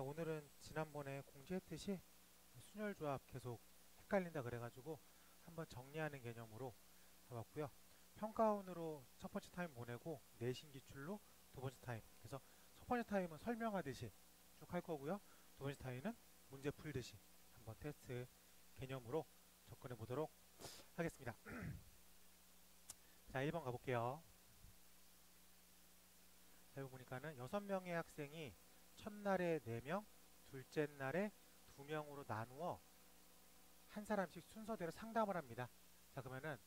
자, 오늘은 지난번에 공지했듯이 순열조합 계속 헷갈린다 그래가지고 한번 정리하는 개념으로 해봤고요. 평가원으로 첫 번째 타임 보내고 내신 기출로 두 번째 타임. 그래서 첫 번째 타임은 설명하듯이 쭉 할 거고요. 두 번째 타임은 문제 풀듯이 한번 테스트 개념으로 접근해 보도록 하겠습니다. 자, 1번 가볼게요. 자, 여기 보니까는 6명의 학생이 첫날에 4명, 둘째 날에 2명으로 나누어 한 사람씩 순서대로 상담을 합니다. 자, 그러면은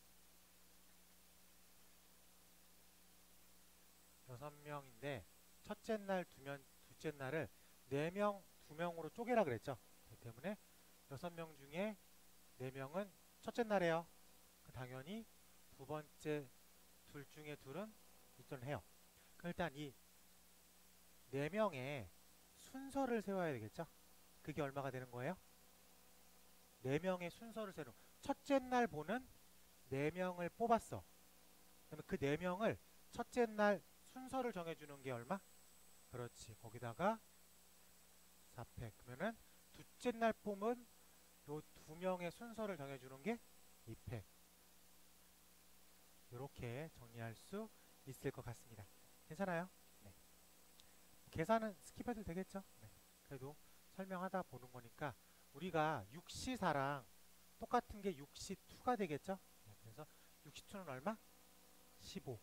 6명인데 첫째 날 2명, 둘째 날을 4명, 2명으로 쪼개라 그랬죠. 그렇기 때문에 6명 중에 4명은 첫째 날에요. 당연히 두 번째 둘 중에 둘은 입전을 해요. 그럼 일단 이 4명의 순서를 세워야 되겠죠. 그게 얼마가 되는 거예요? 4명의 순서를 세우는 첫째 날 보는 4명을 뽑았어. 그러면 그 4명을 첫째 날 순서를 정해주는 게 얼마? 그렇지. 거기다가 4팩. 그러면은 둘째 날 뽑은 요 2명의 순서를 정해주는 게 2팩. 이렇게 정리할 수 있을 것 같습니다. 괜찮아요? 네. 계산은 스킵해도 되겠죠? 네. 그래도 설명하다 보는 거니까 우리가 6시4랑 똑같은 게 6시2가 되겠죠? 네. 그래서 6시2는 얼마? 15.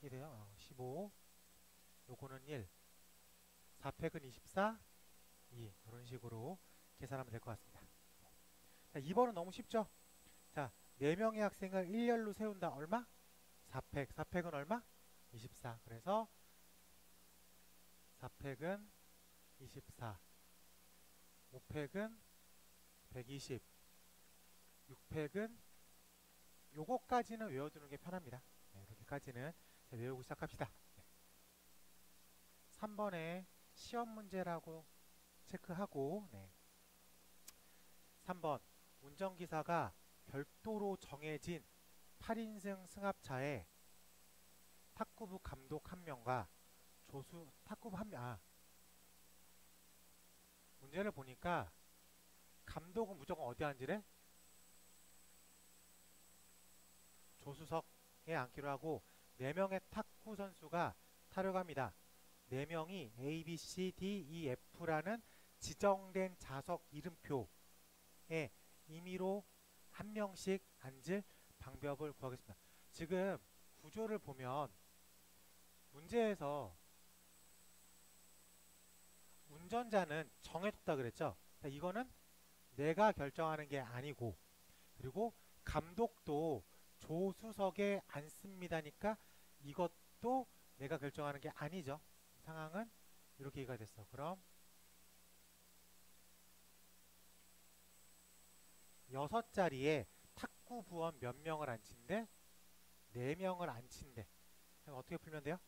이래요. 15. 요거는 1. 4팩은 24. 2. 이런 식으로 계산하면 될 것 같습니다. 자, 2번은 너무 쉽죠? 자, 4명의 학생을 일렬로 세운다. 얼마? 4팩. 4팩은 얼마? 24. 그래서 4팩은 24. 5팩은 120. 6팩은 요거까지는 외워두는 게 편합니다. 네, 이렇게까지는 외우고 시작합시다. 네. 3번에 시험 문제라고 체크하고, 네. 3번 운전기사가 별도로 정해진 8인승 승합차에 탁구부 감독 1명과 조수 탁구부 1명. 문제를 보니까 감독은 무조건 어디 앉으래? 조수석에 앉기로 하고 4명의 탁구 선수가 타려갑니다. 4명이 A, B, C, D, E, F라는 지정된 좌석 이름표에 임의로 1명씩 앉을 방법을 구하겠습니다. 지금 구조를 보면 문제에서 운전자는 정해줬다 그랬죠. 이거는 내가 결정하는 게 아니고, 그리고 감독도 조수석에 앉습니다니까 이것도 내가 결정하는 게 아니죠. 상황은 이렇게 이해가 됐어. 그럼 6자리에 탁구 부원 몇 명을 앉힌대? 4명을 앉힌대. 그럼 어떻게 풀면 돼요?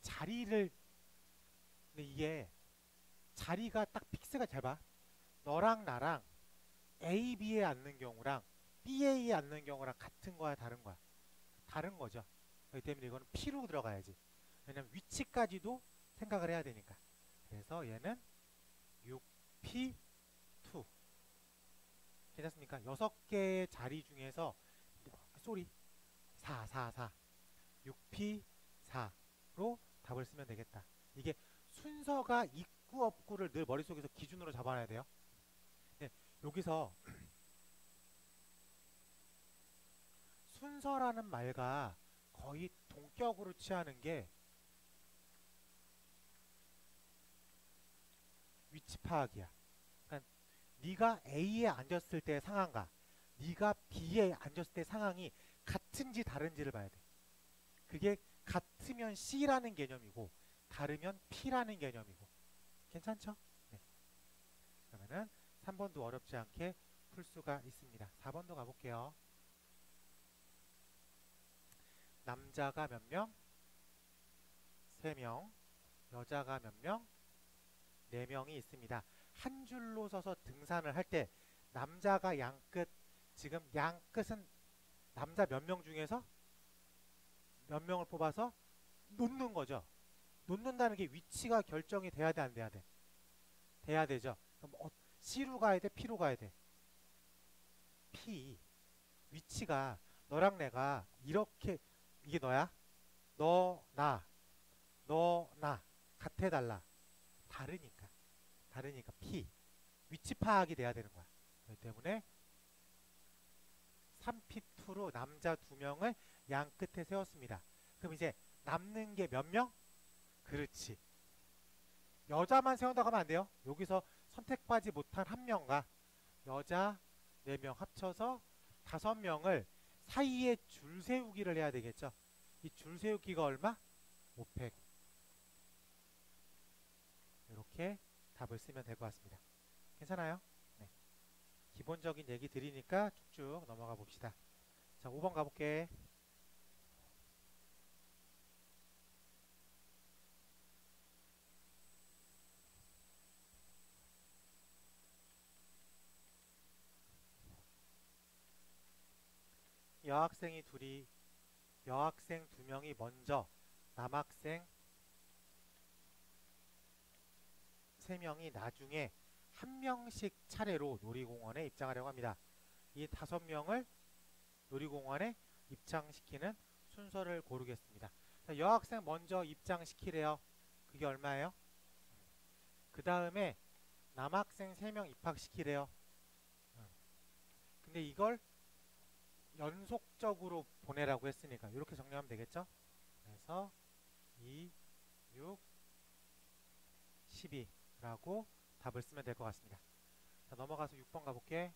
자리를, 근데 이게 자리가 딱 픽스가 잘 봐. 너랑 나랑 A, B에 앉는 경우랑 B에 앉는 경우랑 같은 거야, 다른 거야? 다른 거죠. 그렇기 때문에 이거는 P로 들어가야지. 왜냐면 위치까지도 생각을 해야 되니까. 그래서 얘는 6P2. 괜찮습니까? 6개의 자리 중에서 4. 6P4로 답을 쓰면 되겠다. 이게 순서가 있고 없고를 늘 머릿속에서 기준으로 잡아놔야 돼요. 네, 여기서 순서라는 말과 거의 동격으로 취하는 게 위치 파악이야. 그러니까 네가 A에 앉았을 때의 상황과 네가 B에 앉았을 때의 상황이 같은지 다른지를 봐야 돼. 그게 같으면 C라는 개념이고 다르면 P라는 개념이고. 괜찮죠? 네. 그러면은 3번도 어렵지 않게 풀 수가 있습니다. 4번도 가볼게요. 남자가 몇 명? 3명. 여자가 몇 명? 4명이 있습니다. 한 줄로 서서 등산을 할 때 남자가 양끝, 지금 양끝은 남자 몇 명 중에서 몇 명을 뽑아서 놓는 거죠. 놓는다는 게 위치가 결정이 돼야 돼, 안 돼야 돼? 돼야 되죠. 그럼 C로 가야 돼, P로 가야 돼? P. 위치가 너랑 내가 이렇게, 이게 너야? 너, 나, 너, 나 같아달라. 다르니까 P. 위치 파악이 돼야 되는 거야. 그렇기 때문에 3P2로 남자 2명을 양 끝에 세웠습니다. 그럼 이제 남는 게 몇 명? 그렇지. 여자만 세운다고 하면 안 돼요. 여기서 선택받지 못한 한 명과 여자 4명 합쳐서 5명을 사이에 줄 세우기를 해야 되겠죠. 이 줄 세우기가 얼마? 500. 이렇게 답을 쓰면 될 것 같습니다. 괜찮아요? 네. 기본적인 얘기 드리니까 쭉쭉 넘어가 봅시다. 자, 5번 가볼게. 여학생 2명이 먼저 남학생 3명이 나중에 한 명씩 차례로 놀이공원에 입장하려고 합니다. 이 5명을 놀이공원에 입장시키는 순서를 고르겠습니다. 자, 여학생 먼저 입장시키래요. 그게 얼마예요? 그 다음에 남학생 3명 입학시키래요. 근데 이걸 연속적으로 보내라고 했으니까 이렇게 정리하면 되겠죠? 그래서 2, 6, 12라고 답을 쓰면 될 것 같습니다. 자, 넘어가서 6번 가볼게.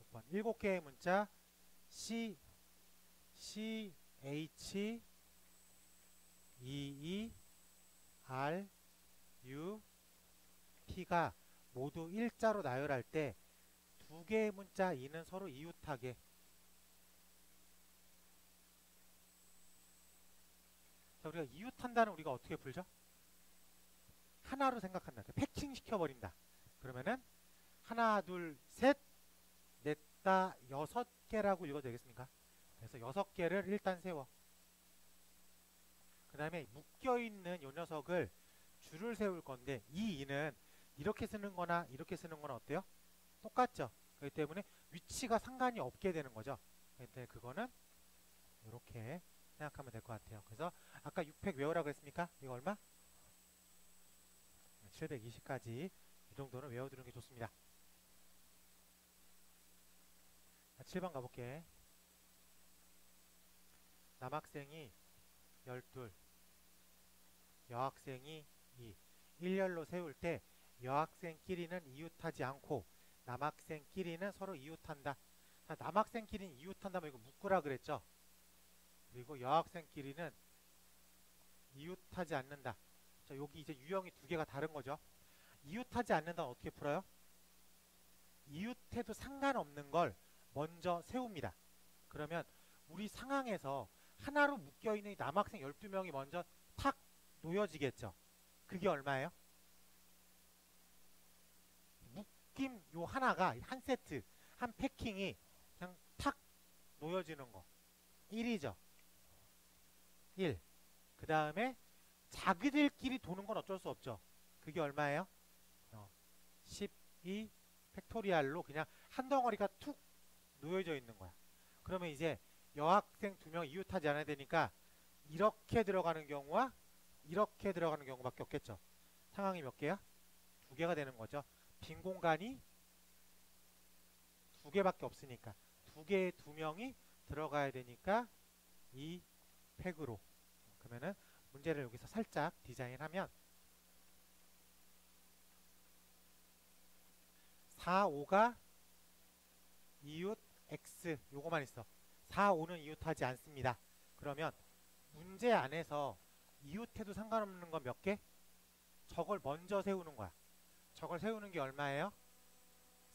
6번 7개의 문자 C, H, E, R, U, P가 모두 일자로 나열할 때 2개의 문자 E는 서로 이웃하게. 자, 우리가 이웃한다는 우리가 어떻게 풀죠? 하나로 생각한다. 패킹 시켜버린다. 그러면은 하나, 둘, 셋, 넷, 다, 6개라고 읽어도 되겠습니까? 그래서 6개를 일단 세워. 그 다음에 묶여있는 요 녀석을 줄을 세울 건데 이 이는 이렇게 쓰는 거나 이렇게 쓰는 거나 어때요? 똑같죠? 그렇기 때문에 위치가 상관이 없게 되는 거죠. 근데 그거는 이렇게 생각하면 될 것 같아요. 그래서 아까 600 외우라고 했습니까? 이거 얼마? 720까지 이 정도는 외워두는 게 좋습니다. 자, 7번 가볼게. 남학생이 12, 여학생이 2. 일렬로 세울 때 여학생끼리는 이웃하지 않고 남학생끼리는 서로 이웃한다. 자, 남학생끼리는 이웃한다면 이거 묶으라 그랬죠. 그리고 여학생끼리는 이웃하지 않는다. 자, 여기 이제 유형이 2개가 다른 거죠. 이웃하지 않는다는 어떻게 풀어요? 이웃해도 상관없는 걸 먼저 세웁니다. 그러면 우리 상황에서 하나로 묶여있는 남학생 12명이 먼저 탁 놓여지겠죠. 그게 얼마예요? 묶임 요 하나가 한 세트, 한 패킹이 그냥 탁 놓여지는 거 1이죠. 1. 그 다음에 자기들끼리 도는 건 어쩔 수 없죠. 그게 얼마예요? 12 팩토리알로 그냥 한 덩어리가 툭 놓여져 있는 거야. 그러면 이제 여학생 2명 이웃하지 않아야 되니까 이렇게 들어가는 경우와 이렇게 들어가는 경우밖에 없겠죠. 상황이 몇 개야? 2개가 되는 거죠. 빈 공간이 2개밖에 없으니까 2개의 2명이 들어가야 되니까 이 팩으로. 그러면은 문제를 여기서 살짝 디자인하면 4, 5가 이웃 X 요거만 있어. 4, 5는 이웃하지 않습니다. 그러면 문제 안에서 이웃해도 상관없는 건 몇 개? 저걸 먼저 세우는 거야. 저걸 세우는 게 얼마예요?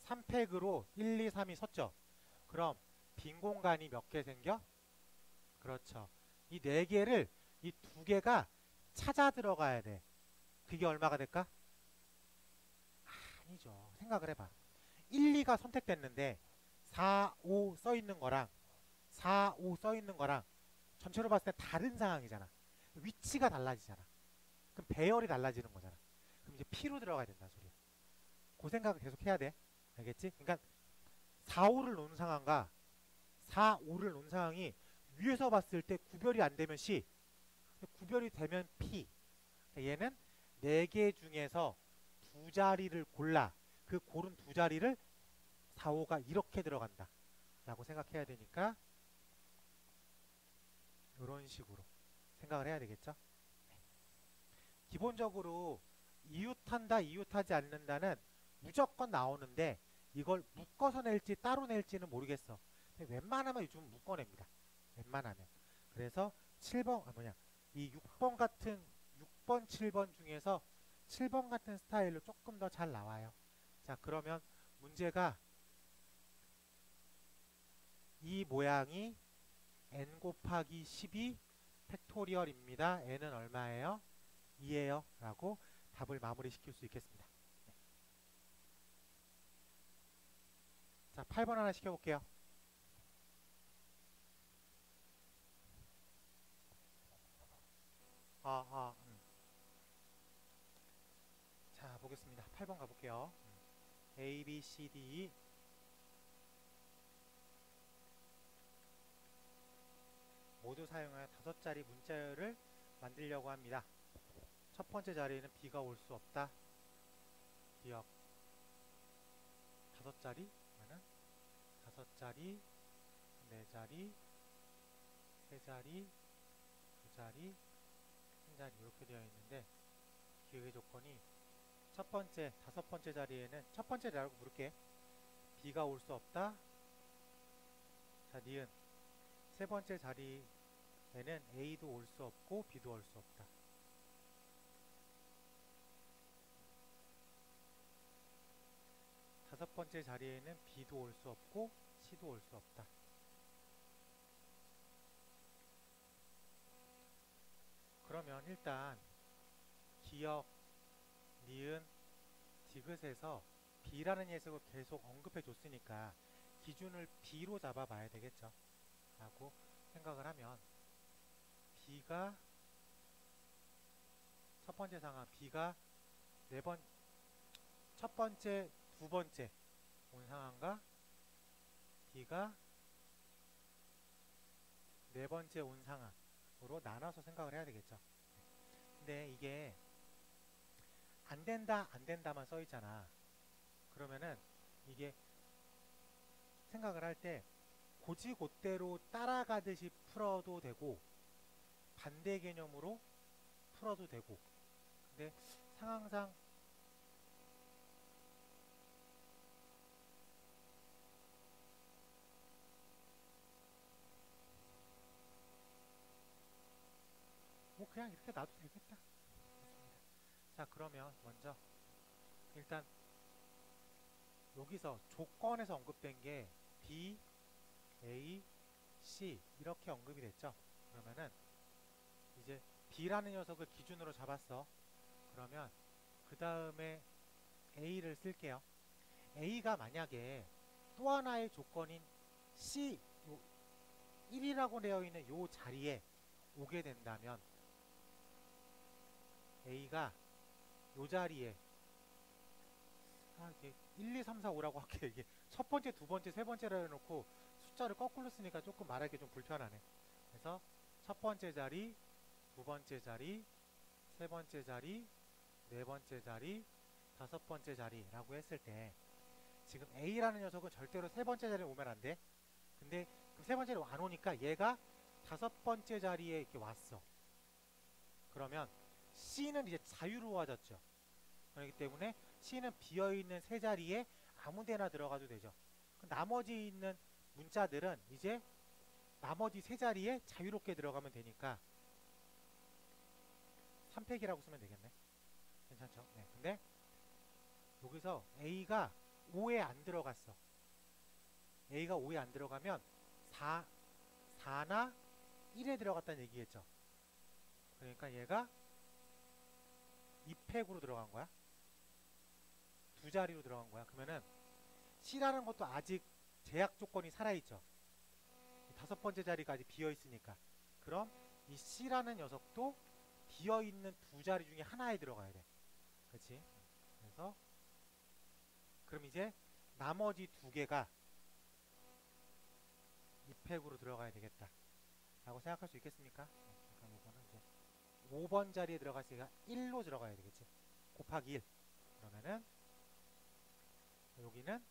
3팩으로 1, 2, 3이 섰죠. 그럼 빈 공간이 몇 개 생겨? 그렇죠. 이 4개를 이 2개가 찾아 들어가야 돼. 그게 얼마가 될까? 아니죠. 생각을 해봐. 1, 2가 선택됐는데 4, 5 써있는 거랑 4, 5 써있는 거랑 전체로 봤을 때 다른 상황이잖아. 위치가 달라지잖아. 그럼 배열이 달라지는 거잖아. 그럼 이제 P로 들어가야 된다 소리야. 그 생각을 계속 해야 돼. 알겠지? 그러니까 4, 5를 놓은 상황과 4, 5를 놓은 상황이 위에서 봤을 때 구별이 안 되면 C, 구별이 되면 P. 얘는 4개 중에서 두 자리를 골라. 그 고른 두 자리를 4, 5가 이렇게 들어간다 라고 생각해야 되니까 이런 식으로 생각을 해야 되겠죠. 기본적으로 이웃한다, 이웃하지 않는다는 무조건 나오는데 이걸 묶어서 낼지 따로 낼지는 모르겠어. 근데 웬만하면 요즘 묶어냅니다. 웬만하면. 그래서 7번, 이 6번 같은 6번, 7번 중에서 7번 같은 스타일로 조금 더 잘 나와요. 자, 그러면 문제가 이 모양이 n 곱하기 12 팩토리얼입니다. n은 얼마예요? 2예요. 라고 답을 마무리 시킬 수 있겠습니다. 네. 자, 8번 하나 시켜볼게요. 자, 보겠습니다. 8번 가볼게요. A, B, C, D 모두 사용하여 5자리 문자열을 만들려고 합니다. 첫 번째 자리에는 B가 올 수 없다. 기억 5자리 그러면 5자리 4자리 3자리 2자리 1자리 이렇게 되어 있는데 기억의 조건이 첫 번째 5번째 자리에는 첫 번째라고 부를게. B가 올 수 없다. 자, 니은 세 번째 자리에는 A도 올 수 없고 B도 올 수 없다. 다섯 번째 자리에는 B도 올 수 없고 C도 올 수 없다. 그러면 일단 기억, 니은, 디귿에서 B라는 녀석을 계속 언급해 줬으니까 기준을 B로 잡아봐야 되겠죠. 라고 생각을 하면 B가 첫 번째 상황 B가 첫 번째, 두 번째 온 상황과 B가 네 번째 온 상황으로 나눠서 생각을 해야 되겠죠. 근데 이게 안 된다, 안 된다만 써 있잖아. 그러면은 이게 생각을 할 때 고지곧대로 따라가듯이 풀어도 되고 반대 개념으로 풀어도 되고. 근데 상황상 뭐 그냥 이렇게 놔도 되겠다. 좋습니다. 자, 그러면 먼저 일단 여기서 조건에서 언급된 게 B, A, C 이렇게 언급이 됐죠. 그러면은 이제 B라는 녀석을 기준으로 잡았어. 그러면 그 다음에 A를 쓸게요. A가 만약에 또 하나의 조건인 C, 1이라고 되어 있는 요 자리에 오게 된다면 A가 요 자리에 이게 1, 2, 3, 4, 5라고 할게. 이게 첫 번째, 두 번째, 세 번째라 해놓고 숫자를 거꾸로 쓰니까 조금 말하기 좀 불편하네. 그래서 첫 번째 자리, 두 번째 자리, 세 번째 자리, 네 번째 자리, 다섯 번째 자리라고 했을 때 지금 A라는 녀석은 절대로 세 번째 자리에 오면 안 돼. 근데 그 세 번째로 안 오니까 얘가 다섯 번째 자리에 이렇게 왔어. 그러면 C는 이제 자유로워졌죠. 그렇기 때문에 C는 비어있는 세 자리에 아무데나 들어가도 되죠. 나머지 있는 문자들은 이제 나머지 세 자리에 자유롭게 들어가면 되니까 3팩이라고 쓰면 되겠네. 괜찮죠? 네. 근데 여기서 A가 5에 안 들어갔어. A가 5에 안 들어가면 4나 1에 들어갔다는 얘기겠죠. 그러니까 얘가 2팩으로 들어간 거야. 두 자리로 들어간 거야. 그러면은 C라는 것도 아직 제약 조건이 살아있죠. 다섯 번째 자리가 아직 비어있으니까. 그럼 이 C라는 녀석도 비어있는 두 자리 중에 하나에 들어가야 돼. 그렇지? 그래서 그럼 이제 나머지 두 개가 이 팩으로 들어가야 되겠다 라고 생각할 수 있겠습니까? 그럼 이거는 이제 5번 자리에 들어갔으니까 1로 들어가야 되겠지. 곱하기 1. 그러면은 여기는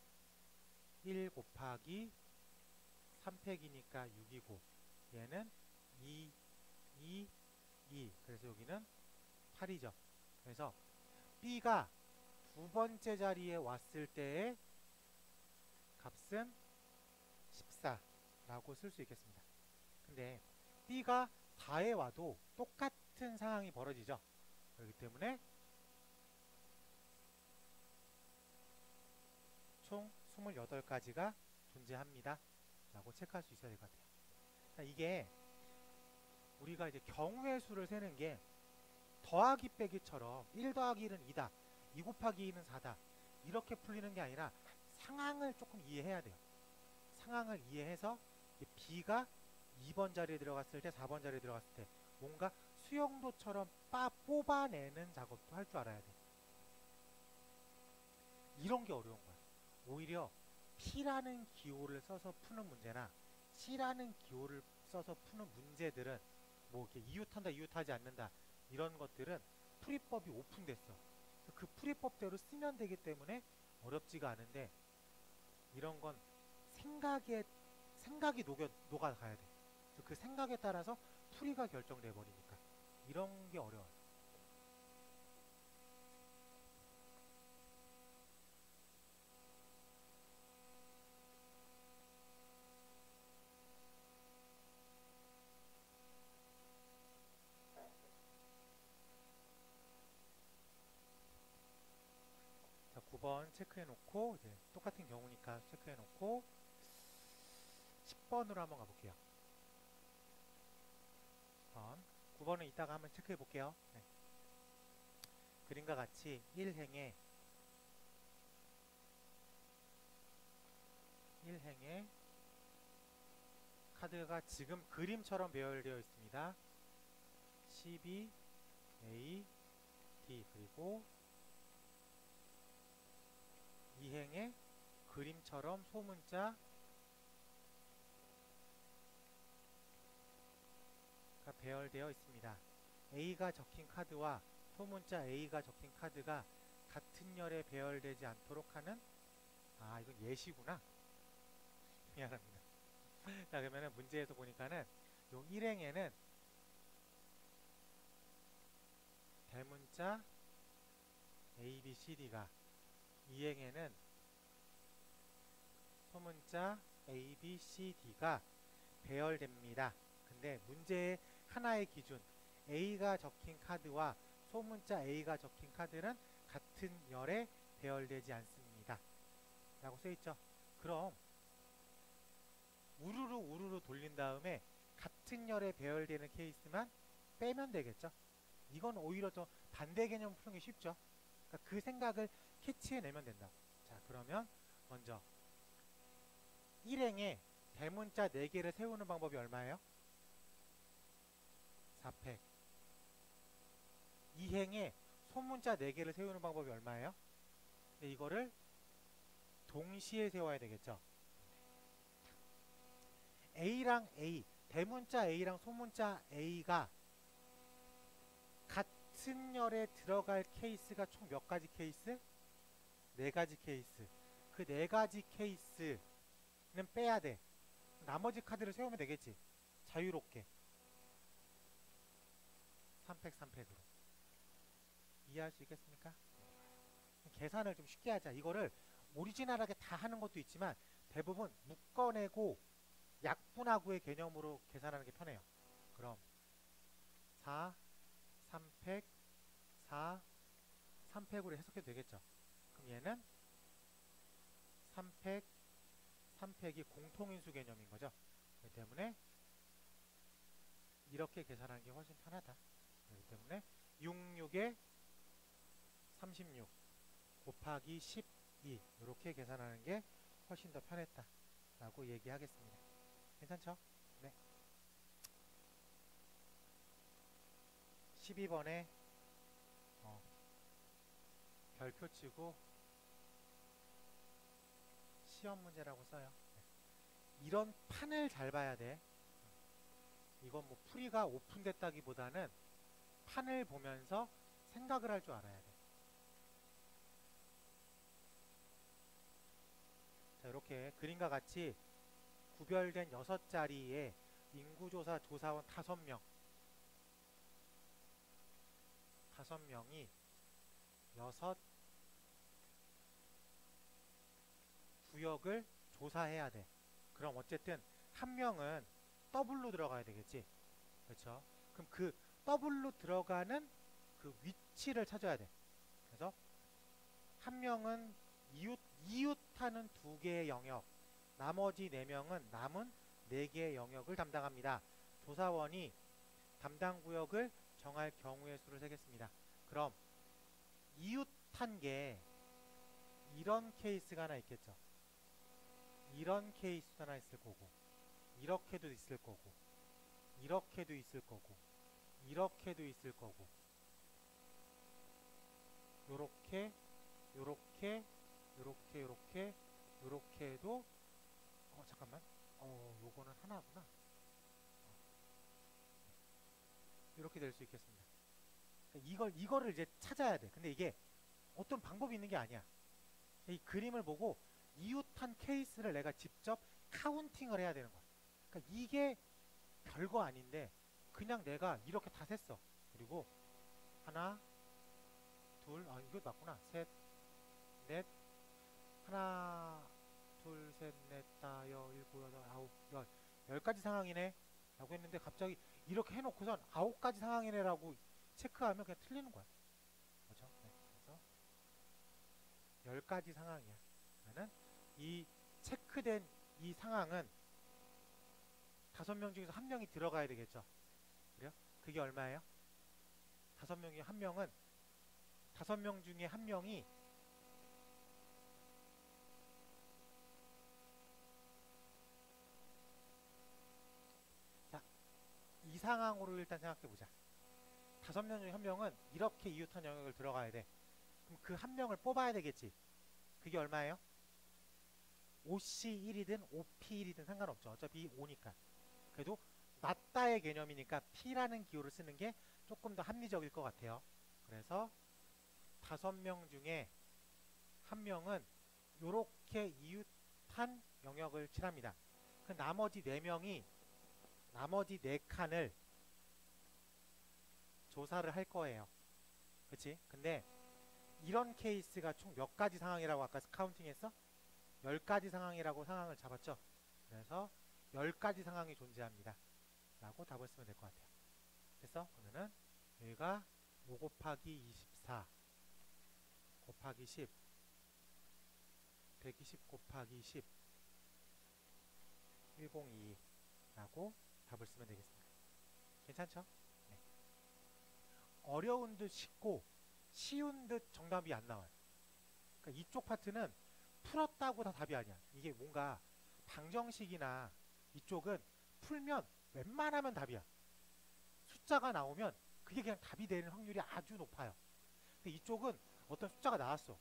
1 곱하기 3팩이니까 6이고 얘는 2, 2, 2. 그래서 여기는 8이죠. 그래서 B가 두 번째 자리에 왔을 때의 값은 14라고 쓸 수 있겠습니다. 근데 B가 4에 와도 똑같은 상황이 벌어지죠. 그렇기 때문에 총 28가지가 존재합니다 라고 체크할 수 있어야 될 것 같아요. 그러니까 이게 우리가 이제 경우의 수를 세는 게 더하기 빼기처럼 1 더하기 1은 2다, 2 곱하기 2는 4다 이렇게 풀리는 게 아니라 상황을 조금 이해해야 돼요. 상황을 이해해서 B가 2번 자리에 들어갔을 때 4번 자리에 들어갔을 때 뭔가 수영도처럼 뽑아내는 작업도 할 줄 알아야 돼. 이런 게 어려운 거야. 오히려 P라는 기호를 써서 푸는 문제나 C라는 기호를 써서 푸는 문제들은 뭐 이렇게 이웃한다 이웃하지 않는다 이런 것들은 풀이법이 오픈됐어. 그 풀이법대로 쓰면 되기 때문에 어렵지가 않은데 이런 건 생각이 녹아가야 돼. 그 생각에 따라서 풀이가 결정돼 버리니까 이런 게 어려워요. 자, 9번 체크해 놓고 이제 똑같은 경우니까 체크해 놓고 10번으로 한번 가볼게요. 9번은 이따가 한번 체크해 볼게요. 네. 그림과 같이 1행에 카드가 지금 그림처럼 배열되어 있습니다. 12, A, D 그리고 2행에 그림처럼 소문자 배열되어 있습니다. A가 적힌 카드와 소문자 A가 적힌 카드가 같은 열에 배열되지 않도록 하는 이건 예시구나. 미안합니다. 자, 그러면은 문제에서 보니까는 요 1행에는 대문자 A, B, C, D가 2행에는 소문자 A, B, C, D가 배열됩니다. 근데 문제의 하나의 기준 A가 적힌 카드와 소문자 A가 적힌 카드는 같은 열에 배열되지 않습니다 라고 써있죠. 그럼 우르르 돌린 다음에 같은 열에 배열되는 케이스만 빼면 되겠죠. 이건 오히려 더 반대 개념 푸는 게 쉽죠. 그러니까 그 생각을 캐치해내면 된다고. 자, 그러면 먼저 1행에 대문자 4개를 세우는 방법이 얼마예요? 4팩. 2행에 소문자 4개를 세우는 방법이 얼마예요? 근데 이거를 동시에 세워야 되겠죠. A랑 A, 대문자 A랑 소문자 A가 같은 열에 들어갈 케이스가 총 몇 가지 케이스? 4가지 케이스. 그 4가지 케이스는 빼야 돼. 나머지 카드를 세우면 되겠지. 자유롭게. 3팩 3팩으로. 이해할 수 있겠습니까? 계산을 좀 쉽게 하자. 이거를 오리지널하게 다 하는 것도 있지만 대부분 묶어내고 약분하고의 개념으로 계산하는 게 편해요. 그럼 4, 3팩, 4, 3팩으로 해석해도 되겠죠. 그럼 얘는 3팩, 3팩이 공통인수 개념인 거죠. 그렇기 때문에 이렇게 계산하는 게 훨씬 편하다. 그렇기 때문에 66에 36 곱하기 12 이렇게 계산하는 게 훨씬 더 편했다 라고 얘기하겠습니다. 괜찮죠? 네. 12번에 별표 치고 시험 문제라고 써요. 이런 판을 잘 봐야 돼. 이건 뭐 풀이가 오픈됐다기보다는 판을 보면서 생각을 할 줄 알아야 돼. 자, 이렇게 그림과 같이 구별된 6자리에 인구조사 조사원 5명, 5명이 6 구역을 조사해야 돼. 그럼 어쨌든 한 명은 더블로 들어가야 되겠지. 그렇죠? 그럼 그 더블로 들어가는 그 위치를 찾아야 돼. 그래서 한 명은 이웃하는 2개의 영역, 나머지 4명은 남은 4개의 영역을 담당합니다. 조사원이 담당 구역을 정할 경우의 수를 세겠습니다. 그럼 이웃한 게 이런 케이스가 하나 있겠죠. 이런 케이스도 하나 있을 거고, 이렇게도 있을 거고, 이렇게도 있을 거고, 이렇게도 있을 거고, 요렇게, 요렇게, 요렇게, 요렇게, 요렇게도, 잠깐만. 요거는 하나구나. 이렇게 될 수 있겠습니다. 이거를 이제 찾아야 돼. 근데 이게 어떤 방법이 있는 게 아니야. 이 그림을 보고 이웃한 케이스를 내가 직접 카운팅을 해야 되는 거야. 그러니까 이게 별거 아닌데 그냥 내가 이렇게 다 셌어. 그리고 하나, 둘, 이거 맞구나. 셋, 넷, 하나, 둘, 셋, 넷, 다, 일곱, 여덟, 아홉, 열. 10가지 상황이네 라고 했는데 갑자기 이렇게 해놓고선 9가지 상황이네 라고 체크하면 그냥 틀리는 거야. 그렇죠? 네. 그래서 10가지 상황이야. 그러면 이 체크된 이 상황은 5명 중에서 1명이 들어가야 되겠죠. 그래요? 그게 얼마예요? 5명 중에 1명은 5명 중에 1명이 자, 이 상황으로 일단 생각해 보자. 5명 중에 1명은 이렇게 이웃한 영역을 들어가야 돼. 그럼 그 1명을 뽑아야 되겠지. 그게 얼마예요? OC1이든 OP1이든 상관없죠. 어차피 5니까. 그래도 맞다의 개념이니까 P라는 기호를 쓰는 게 조금 더 합리적일 것 같아요. 그래서 5명 중에 1명은 요렇게 이웃한 영역을 칠합니다. 그 나머지 4명이 나머지 4칸을 조사를 할 거예요. 그치? 근데 이런 케이스가 총 몇 가지 상황이라고 아까 카운팅 했어? 10가지 상황이라고 상황을 잡았죠? 그래서 10가지 상황이 존재합니다. 라고 답을 쓰면 될 것 같아요. 됐어? 그러면은 여기가 5 곱하기 24 곱하기 10 120 곱하기 10 1022 라고 답을 쓰면 되겠습니다. 괜찮죠? 네. 어려운 듯 쉽고 쉬운 듯 정답이 안 나와요. 그러니까 이쪽 파트는 풀었다고 다 답이 아니야. 이게 뭔가 방정식이나 이쪽은 풀면 웬만하면 답이야. 숫자가 나오면 그게 그냥 답이 되는 확률이 아주 높아요. 근데 이쪽은 어떤 숫자가 나왔어.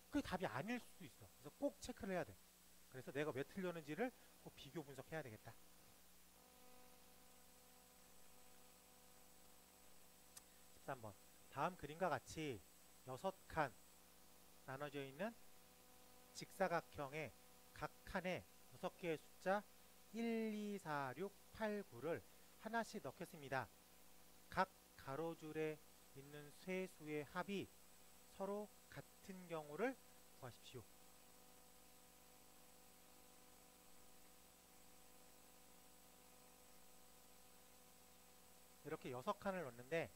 그게 답이 아닐 수도 있어. 그래서 꼭 체크를 해야 돼. 그래서 내가 왜 틀렸는지를 꼭 비교 분석해야 되겠다. 13번. 다음 그림과 같이 6칸 나눠져 있는 직사각형의 각 칸에 6개의 숫자 1, 2, 4, 6, 8, 9를 하나씩 넣겠습니다. 각 가로줄에 있는 쇄수의 합이 서로 같은 경우를 구하십시오. 이렇게 6칸을 넣는데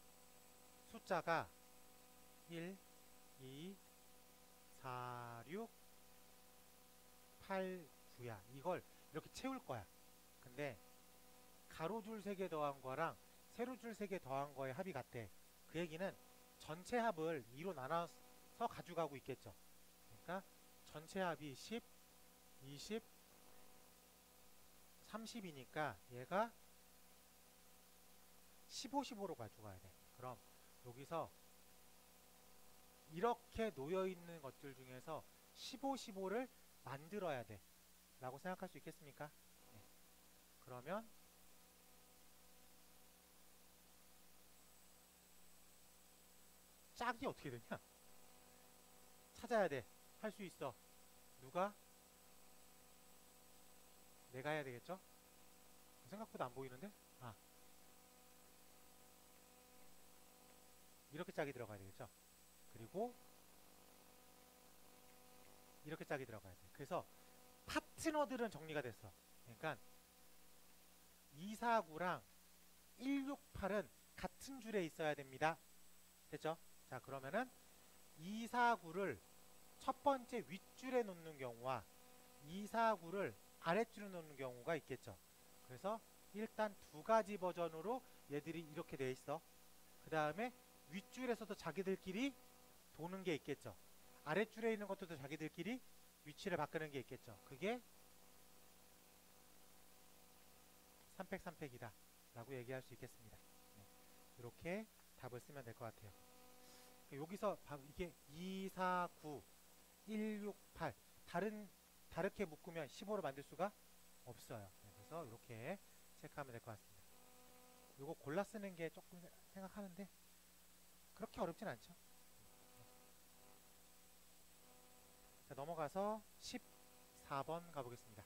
숫자가 1, 2, 4, 6, 8, 9야. 이걸 이렇게 채울 거야. 근데 가로줄 3개 더한 거랑 세로줄 3개 더한 거의 합이 같대. 그 얘기는 전체 합을 2로 나눠서 가져가고 있겠죠. 그러니까 전체 합이 10, 20, 30이니까 얘가 15, 15로 가져가야 돼. 그럼 여기서 이렇게 놓여있는 것들 중에서 15, 15를 만들어야 돼 라고 생각할 수 있겠습니까? 네. 그러면 짝이 어떻게 되냐? 찾아야 돼. 할 수 있어. 누가? 내가 해야 되겠죠? 생각보다 안 보이는데? 아, 이렇게 짝이 들어가야 되겠죠? 그리고 이렇게 짝이 들어가야 돼. 그래서 파트너들은 정리가 됐어. 그러니까 249랑 168은 같은 줄에 있어야 됩니다. 됐죠? 자, 그러면은 249를 첫 번째 윗줄에 놓는 경우와 249를 아랫줄에 놓는 경우가 있겠죠. 그래서 일단 두 가지 버전으로 얘들이 이렇게 돼 있어. 그 다음에 윗줄에서도 자기들끼리 도는 게 있겠죠. 아랫줄에 있는 것도 자기들끼리 위치를 바꾸는 게 있겠죠. 그게 3팩 3팩이다 라고 얘기할 수 있겠습니다. 네. 이렇게 답을 쓰면 될 것 같아요. 여기서 이게 2, 4, 9, 1, 6, 8 다르게 묶으면 15로 만들 수가 없어요. 네, 그래서 이렇게 체크하면 될 것 같습니다. 이거 골라 쓰는 게 조금 생각하는데 그렇게 어렵진 않죠. 자, 넘어가서 14번 가보겠습니다.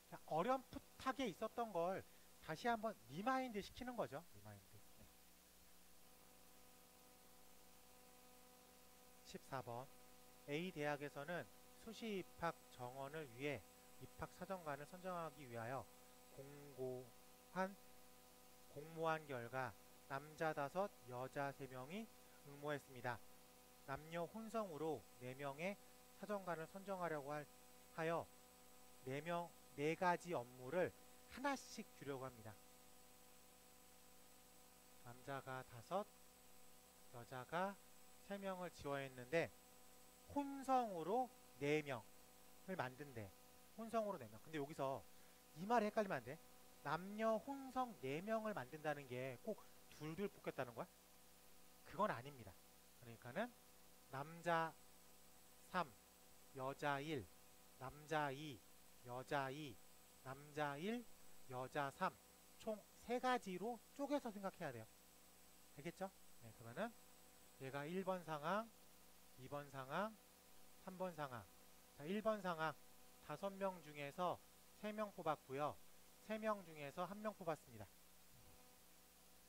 자, 어렴풋하게 있었던 걸 다시 한번 리마인드 시키는 거죠. 리마인드. 네. 14번 A 대학에서는 수시 입학 정원을 위해 입학 사정관을 선정하기 위하여 공모한 결과 남자 5, 여자 3명이 응모했습니다. 남녀 혼성으로 4명의 사정관을 선정하려고 하여 4가지 업무를 하나씩 주려고 합니다. 남자가 5, 여자가 3명을 지원했는데 혼성으로 4명을 만든대. 혼성으로 4명. 근데 여기서 이 말이 헷갈리면 안 돼. 남녀 혼성 4명을 만든다는 게 꼭 둘둘 뽑겠다는 거야? 그건 아닙니다. 그러니까는 남자 3, 여자 1, 남자 2, 여자 2, 남자 1, 여자 3, 총 3가지로 쪼개서 생각해야 돼요. 알겠죠? 네, 그러면은 얘가 1번 상황, 2번 상황, 3번 상황. 자, 1번 상황 5명 중에서 3명 뽑았고요. 3명 중에서 1명 뽑았습니다.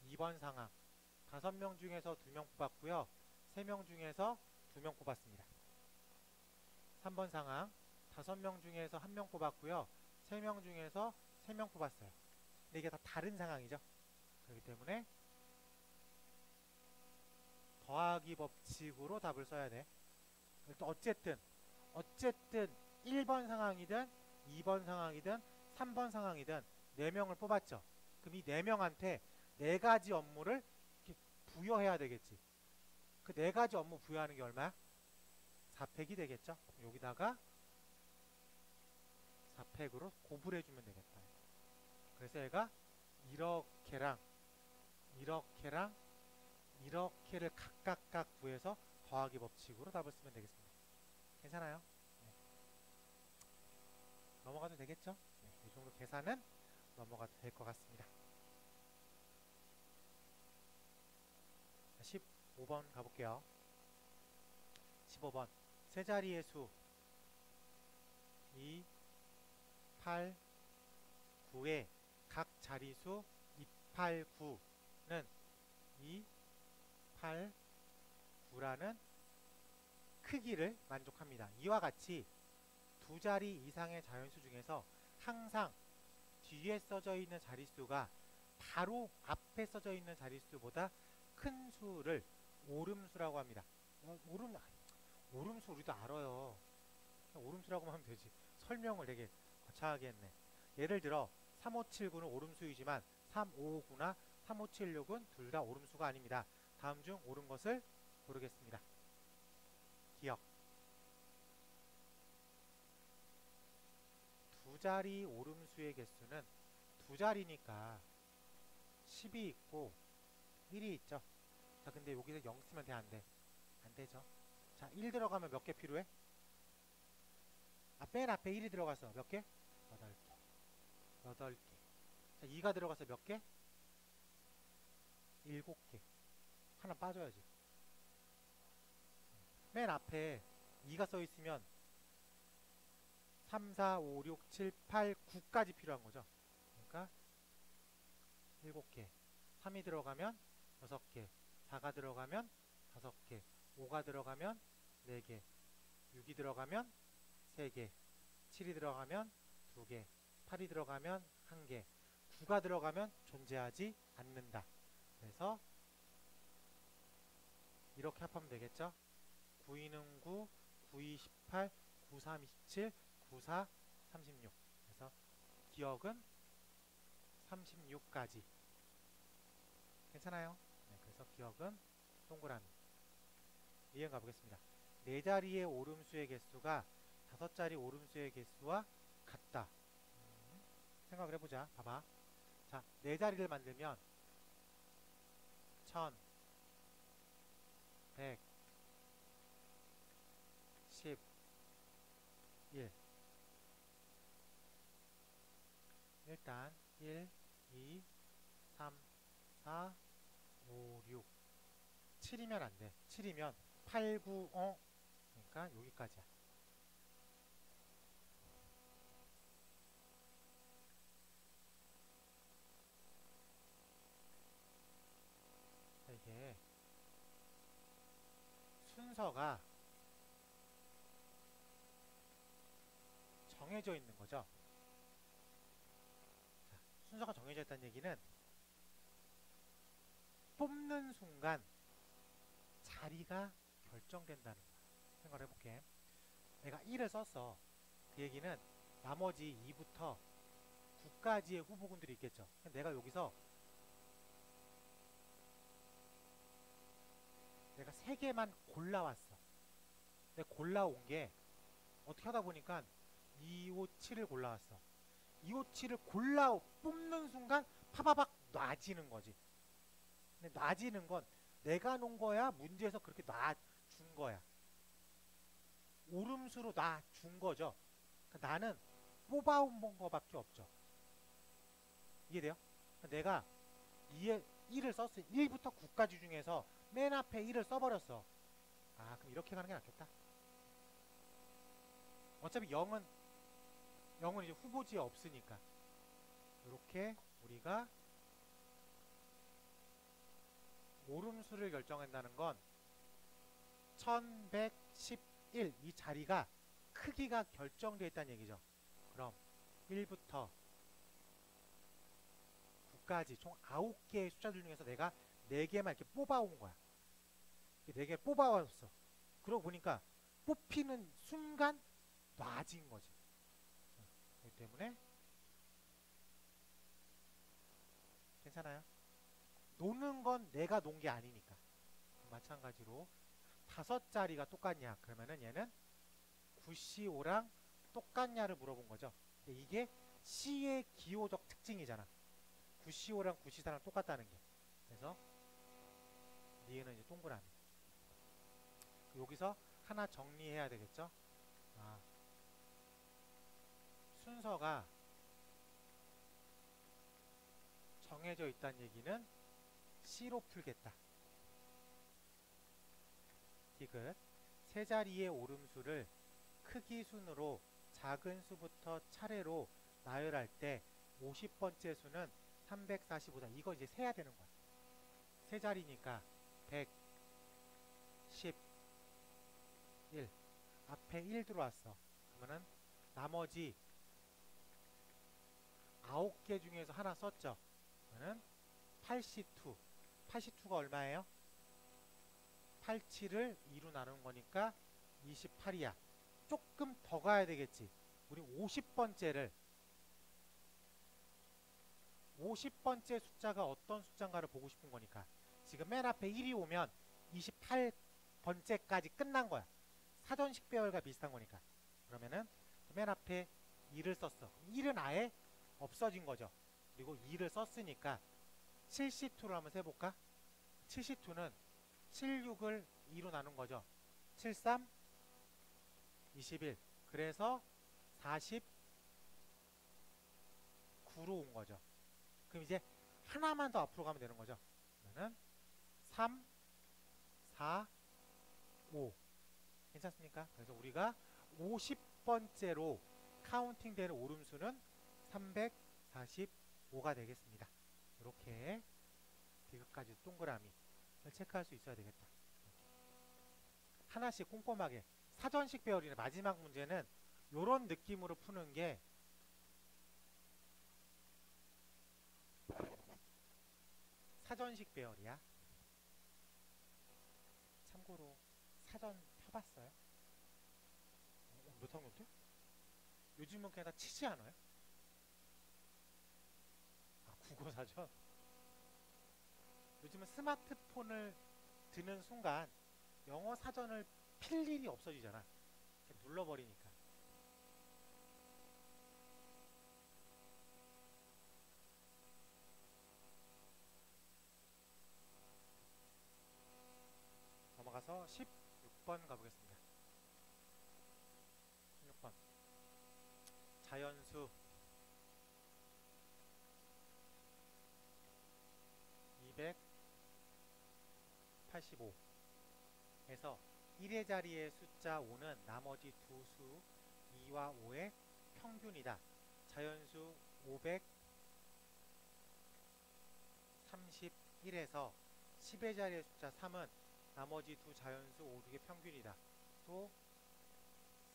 2번 상황 5명 중에서 2명 뽑았고요. 3명 중에서 2명 뽑았습니다. 3번 상황 5명 중에서 1명 뽑았고요. 3명 중에서 3명 뽑았어요. 근데 이게 다 다른 상황이죠. 그렇기 때문에 더하기 법칙으로 답을 써야 돼. 어쨌든 1번 상황이든 2번 상황이든 3번 상황이든 4명을 뽑았죠. 그럼 이 4명한테 4가지 업무를 이렇게 부여해야 되겠지. 그 4가지 업무 부여하는 게 얼마야? 4팩이 되겠죠. 여기다가 4팩으로 곱을 해주면 되겠다. 그래서 얘가 이렇게랑 이렇게랑 이렇게를 각각 구해서 더하기 법칙으로 답을 쓰면 되겠습니다. 괜찮아요? 네. 넘어가도 되겠죠? 네, 이 정도 계산은 넘어가도 될 것 같습니다. 15번 가볼게요. 15번 세 자리의 수 2, 8, 9의 각 자리수 2, 8, 9는 2, 8, 9라는 크기를 만족합니다. 이와 같이 두 자리 이상의 자연수 중에서 항상 뒤에 써져 있는 자릿수가 바로 앞에 써져 있는 자릿수보다 큰 수를 오름수라고 합니다. 오름수 우리도 알아요. 오름수라고만 하면 되지. 설명을 되게 거창하게 했네. 예를 들어 3579는 오름수이지만 3559나 3576은 둘 다 오름수가 아닙니다. 다음 중 옳은 것을 고르겠습니다. 기억. 두 자리 오름수의 개수는 두 자리니까 10이 있고 1이 있죠. 자, 근데 여기서 0 쓰면 돼, 안 돼? 안 되죠. 자, 1 들어가면 몇 개 필요해? 아, 맨 앞에 1이 들어가서 몇 개? 8개. 8개. 자, 2가 들어가서 몇 개? 7개. 하나 빠져야지. 맨 앞에 2가 써 있으면 3, 4, 5, 6, 7, 8, 9까지 필요한 거죠. 그러니까 7개. 3이 들어가면 6개. 4가 들어가면 5개. 5가 들어가면 4개. 6이 들어가면 3개. 7이 들어가면 2개. 8이 들어가면 1개. 9가 들어가면 존재하지 않는다. 그래서 이렇게 합하면 되겠죠. 9, 2는 9, 9, 2, 18, 9, 3, 27, 9, 4, 36. 그래서 기억은 36까지. 괜찮아요? 네, 그래서 기억은 동그라미. 이행 가보겠습니다. 4자리의 오름수의 개수가 5자리 오름수의 개수와 같다. 생각을 해보자. 봐봐. 자, 4자리를 만들면 1000, 100, 10, 1. 일단 1, 2, 3, 4, 5, 6. 7이면 안 돼. 7이면 8, 9, 그러니까 여기까지야. 이게 순서가 정해져 있는 거죠. 자, 순서가 정해져 있다는 얘기는 뽑는 순간 자리가 결정된다는 거야. 생각을 해볼게. 내가 1을 썼어. 그 얘기는 나머지 2부터 9까지의 후보군들이 있겠죠. 내가 여기서 내가 3개만 골라왔어. 내가 골라온 게 어떻게 하다 보니까 2, 5, 7을 골라왔어. 2, 5, 7을 골라 뽑는 순간 파바박 놔지는 거지. 근데 놔지는 건 내가 놓은 거야? 문제에서 그렇게 놔준 거야. 오름수로 놔준 거죠. 그러니까 나는 뽑아온 거밖에 없죠. 이해돼요? 그러니까 내가 1을 썼어. 1부터 9까지 중에서 맨 앞에 1을 써버렸어. 아, 그럼 이렇게 가는 게 낫겠다. 어차피 0은 이제 후보지에 없으니까 이렇게 우리가 오름수를 결정한다는 건 1111 이 자리가 크기가 결정되어 있다는 얘기죠. 그럼 1부터 9까지 총 9개의 숫자들 중에서 내가 4개만 이렇게 뽑아온 거야. 4개 뽑아왔어. 그러고 보니까 뽑히는 순간 놔진 거지. 그렇기 때문에 괜찮아요? 노는 건 내가 놓은 게 아니니까. 마찬가지로 5자리가 똑같냐? 그러면은 얘는 9C5랑 똑같냐를 물어본 거죠. 이게 C의 기호적 특징이잖아. 9C5랑 9C4랑 똑같다는 게. 그래서 니은은 이제 동그라미. 여기서 하나 정리해야 되겠죠? 아, 순서가 정해져 있다는 얘기는 C로 풀겠다. 디귿. 세 자리의 오름수를 크기 순으로 작은 수부터 차례로 나열할 때 50번째 수는 345다. 이거 이제 세야 되는 거야. 세 자리니까 100, 10, 1. 앞에 1 들어왔어. 그러면은 나머지 9개 중에서 하나 썼죠. 그러면은 82. 82가 얼마예요? 87을 2로 나눈 거니까 28이야. 조금 더 가야 되겠지. 우리 50번째 숫자가 어떤 숫자인가를 보고 싶은 거니까. 지금 맨 앞에 1이 오면 28번째까지 끝난 거야. 사전식 배열과 비슷한 거니까. 그러면은 맨 앞에 2를 썼어. 1은 아예 없어진 거죠. 그리고 2를 썼으니까 7C2로 한번 세볼까? 7C2는 76을 2로 나눈 거죠. 73, 21. 그래서 49로 온 거죠. 그럼 이제 하나만 더 앞으로 가면 되는 거죠. 그러면은 3, 4, 5. 괜찮습니까? 그래서 우리가 50번째로 카운팅 되는 오름수는 345가 되겠습니다. 이렇게 디귿까지 동그라미 체크할 수 있어야 되겠다. 하나씩 꼼꼼하게 사전식 배열이나 마지막 문제는 이런 느낌으로 푸는 게 사전식 배열이야. 참고로 사전 펴봤어요? 몇 학년 때? 요즘은 그냥 다 치지 않아요? 아, 국어 사전? 요즘은 스마트폰을 드는 순간 영어 사전을 필 일이 없어지잖아. 그냥 눌러버리니까. 넘어가서 16번 가보겠습니다. 16번. 자연수 285에서 1의 자리의 숫자 5는 나머지 두 수 2와 5의 평균이다. 자연수 531에서 10의 자리의 숫자 3은 나머지 두 자연수 5, 6의 평균이다. 또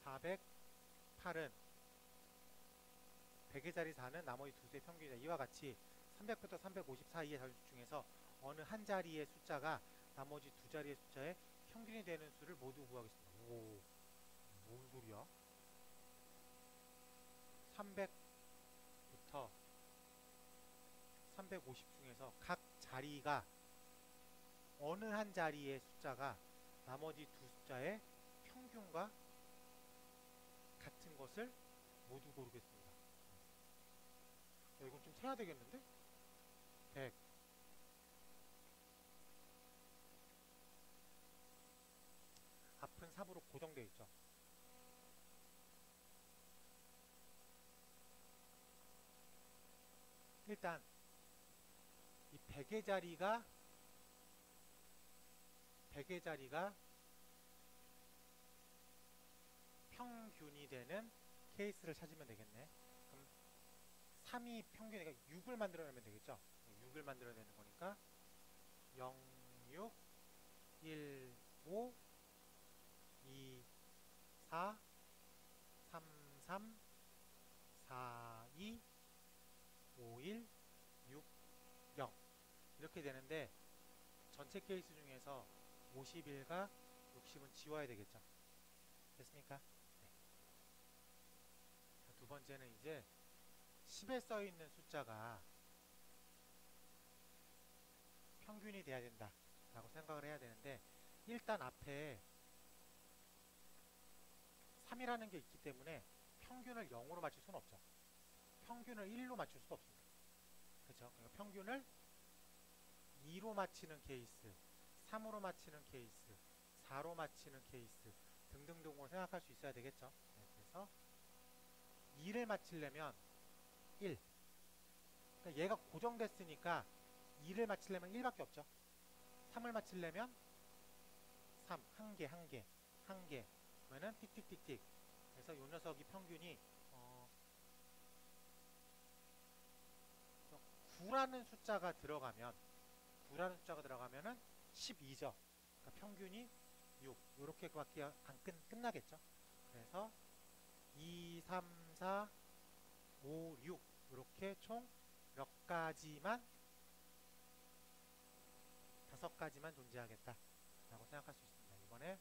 408은 100의 자리 4는 나머지 두 수의 평균이다. 이와 같이 300부터 350 사이의 자연수 중에서 어느 한 자리의 숫자가 나머지 두 자리의 숫자의 평균이 되는 수를 모두 구하겠습니다. 오, 뭔 소리야? 300부터 350 중에서 각 자리가 어느 한 자리의 숫자가 나머지 두 숫자의 평균과 같은 것을 모두 고르겠습니다. 이건 좀 세야 되겠는데? 100 앞은 3으로 고정되어 있죠. 일단 이 100의 자리가 평균이 되는 케이스를 찾으면 되겠네. 그럼 3이 평균이니까 6을 만들어내면 되겠죠. 6을 만들어내는 거니까 0, 6, 1, 5, 2, 4, 3, 3, 4, 2, 5, 1, 6, 0 이렇게 되는데 전체 케이스 중에서 51과 60은 지워야 되겠죠. 됐습니까? 네. 두 번째는 이제 10에 써있는 숫자가 평균이 돼야 된다 라고 생각을 해야 되는데 일단 앞에 3이라는 게 있기 때문에 평균을 0으로 맞출 수는 없죠. 평균을 1로 맞출 수도 없습니다. 그렇죠? 그러니까 평균을 2로 맞히는 케이스, 3으로 맞히는 케이스, 4로 맞히는 케이스 등등등으로 생각할 수 있어야 되겠죠. 네, 그래서 2를 맞추려면 1. 그러니까 얘가 고정됐으니까 2를 맞추려면 1밖에 없죠. 3을 맞추려면 3, 한 개, 한 개, 한 개. 그러면은 띡띡띡띡. 그래서 요 녀석이 평균이 9라는 숫자가 들어가면은 12죠. 그러니까 평균이 6. 요렇게밖에 안 끝나겠죠. 그래서 2, 3, 4, 5, 6 이렇게 총 몇 가지만 5가지만 존재하겠다 라고 생각할 수 있습니다. 이번에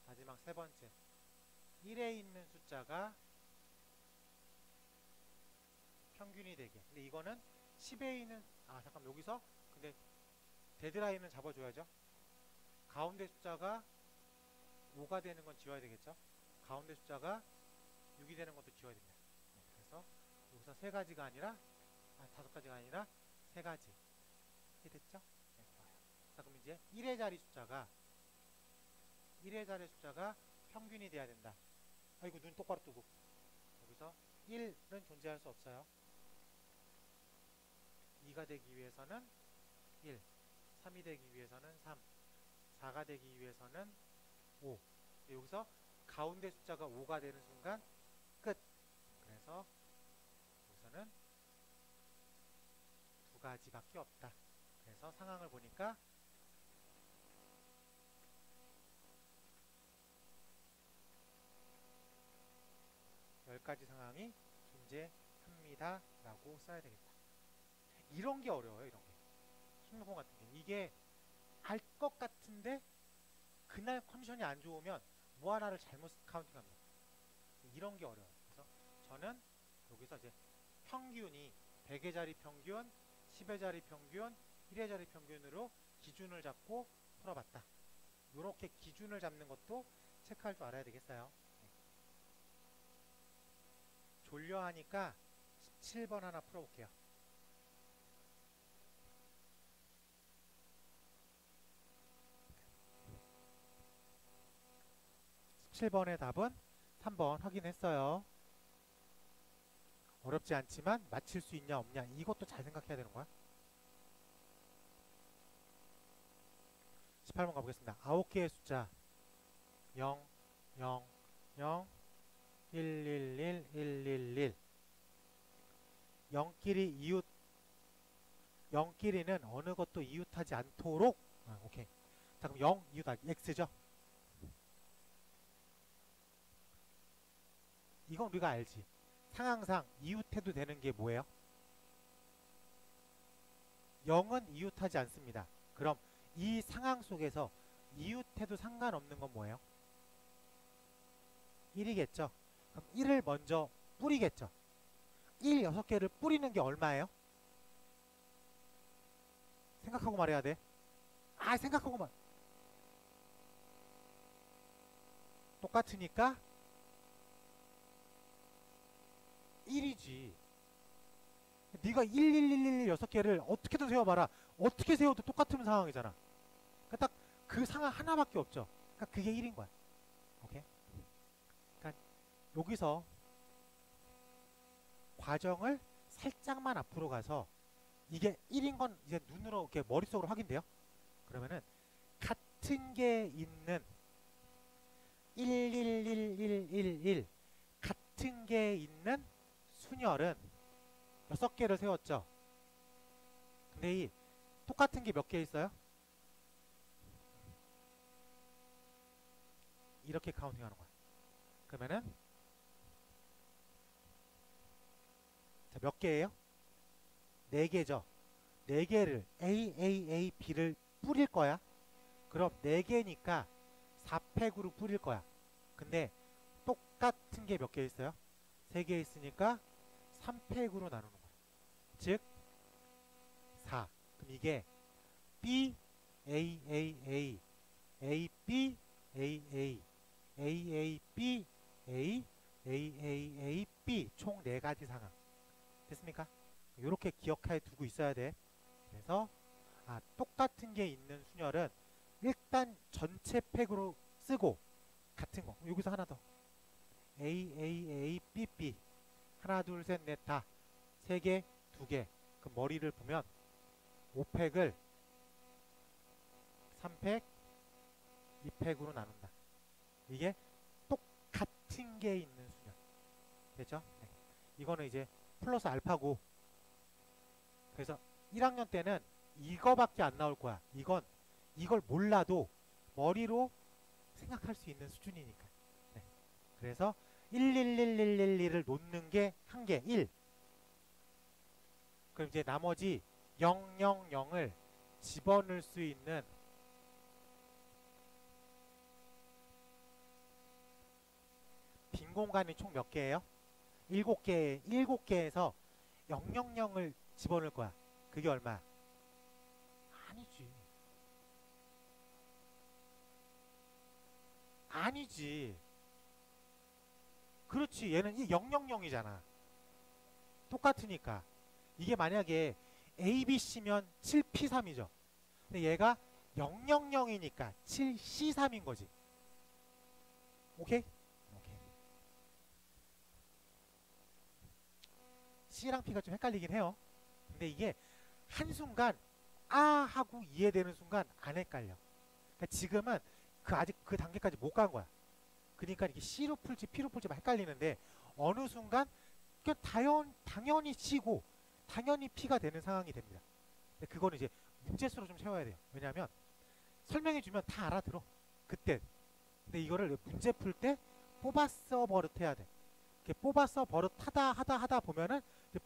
마지막 세 번째 1에 있는 숫자가 평균이 되게. 근데 이거는 10에 있는 잠깐 여기서 근데 데드라인은 잡아줘야죠. 가운데 숫자가 5가 되는 건 지워야 되겠죠. 가운데 숫자가 6이 되는 것도 지워야 됩니다. 그래서 여기서 세 가지가 아니라 다섯 가지가 아니라 세 가지. 이해됐죠? 네, 좋아요. 자, 그럼 이제 1의 자리 숫자가 평균이 돼야 된다. 아이고, 눈 똑바로 뜨고. 여기서 1은 존재할 수 없어요. 2가 되기 위해서는 1, 3이 되기 위해서는 3, 4가 되기 위해서는 5. 여기서 가운데 숫자가 5가 되는 순간 끝. 그래서 여기서는 두 가지밖에 없다. 그래서 상황을 보니까 10가지 상황이 존재합니다 라고 써야 되겠다. 이런 게 어려워요. 이런 게 수능공 같은 게 이게 알 것 같은데 그날 컨디션이 안 좋으면 뭐 하나를 잘못 카운팅합니다. 이런 게 어려워요. 그래서 저는 여기서 이제 평균이 100의 자리 평균, 10의 자리 평균, 1의 자리 평균으로 기준을 잡고 풀어봤다. 이렇게 기준을 잡는 것도 체크할 줄 알아야 되겠어요. 네. 졸려 하니까 17번 하나 풀어볼게요. 17번의 답은 3번 확인했어요. 어렵지 않지만 맞힐 수 있냐 없냐 이것도 잘 생각해야 되는 거야. 18번 가보겠습니다. 9개의 숫자 0, 0, 0, 111, 111 0끼리는 어느 것도 이웃하지 않도록 오케이. 자, 그럼 0 이웃하기 x죠. 이건 우리가 알지. 상황상 이웃해도 되는 게 뭐예요? 0은 이웃하지 않습니다. 그럼 이 상황 속에서 이웃해도 상관없는 건 뭐예요? 1이겠죠. 그럼 1을 먼저 뿌리겠죠. 1 6개를 뿌리는 게 얼마예요? 생각하고 말해야 돼. 생각하고 말. 똑같으니까 1이지. 네가 11111 6개를 어떻게든 세워봐라. 어떻게 세워도 똑같은 상황이잖아. 그러니까 딱 그 상황 하나밖에 없죠. 그러니까 그게 1인 거야. 오케이? 그러니까 여기서 과정을 살짝만 앞으로 가서 이게 1인 건 이제 눈으로 이렇게 머릿속으로 확인돼요. 그러면은 같은 게 있는 11111 같은 게 있는 순열은 6개를 세웠죠. 근데 이 똑같은 게 몇 개 있어요? 이렇게 카운팅 하는 거야. 그러면은 자, 몇 개예요? 4개죠. 4개를 A, B를 뿌릴 거야. 그럼 4개니까 4팩으로 뿌릴 거야. 근데 똑같은 게 몇 개 있어요? 3개 있으니까 3팩으로 나누는 거야. 즉 4. 그럼 이게 B, A, A, A, B, A, A, B, A, A, B 총 4가지 상황. 됐습니까? 이렇게 기억해 두고 있어야 돼. 그래서 똑같은 게 있는 순열은 일단 전체 팩으로 쓰고 같은 거. 여기서 하나 더. A, B, B 하나 둘 셋 넷 다 3개 2개. 그 머리를 보면 5팩을 3팩 2팩으로 나눈다. 이게 똑같은 게 있는 순열. 됐죠? 네. 이거는 이제 플러스 알파고. 그래서 1학년 때는 이거밖에 안 나올 거야. 이걸 몰라도 머리로 생각할 수 있는 수준이니까. 네. 그래서 11111을 놓는 게 한 개, 1. 그럼 이제 나머지 000을 집어넣을 수 있는 빈 공간이 총 몇 개예요? 7개에서 000을 집어넣을 거야. 그게 얼마? 아니지. 아니지. 그렇지. 얘는 이 000이잖아. 똑같으니까. 이게 만약에 ABC면 7P3이죠. 근데 얘가 000이니까 7C3인 거지. 오케이? 오케이. C랑 P가 좀 헷갈리긴 해요. 근데 이게 한순간 아 하고 이해되는 순간 안 헷갈려. 그러니까 지금은 아직 그 단계까지 못 간 거야. 그러니까 이게 C로 풀지 P로 풀지 막 헷갈리는데 어느 순간 당연히 C고 당연히 P가 되는 상황이 됩니다. 근데 그거는 이제 문제수로 좀 채워야 돼요. 왜냐하면 설명해주면 다 알아들어. 그때. 근데 이거를 문제 풀 때 뽑았어 버릇 해야 돼. 이렇게 뽑았어 버릇 하다 보면은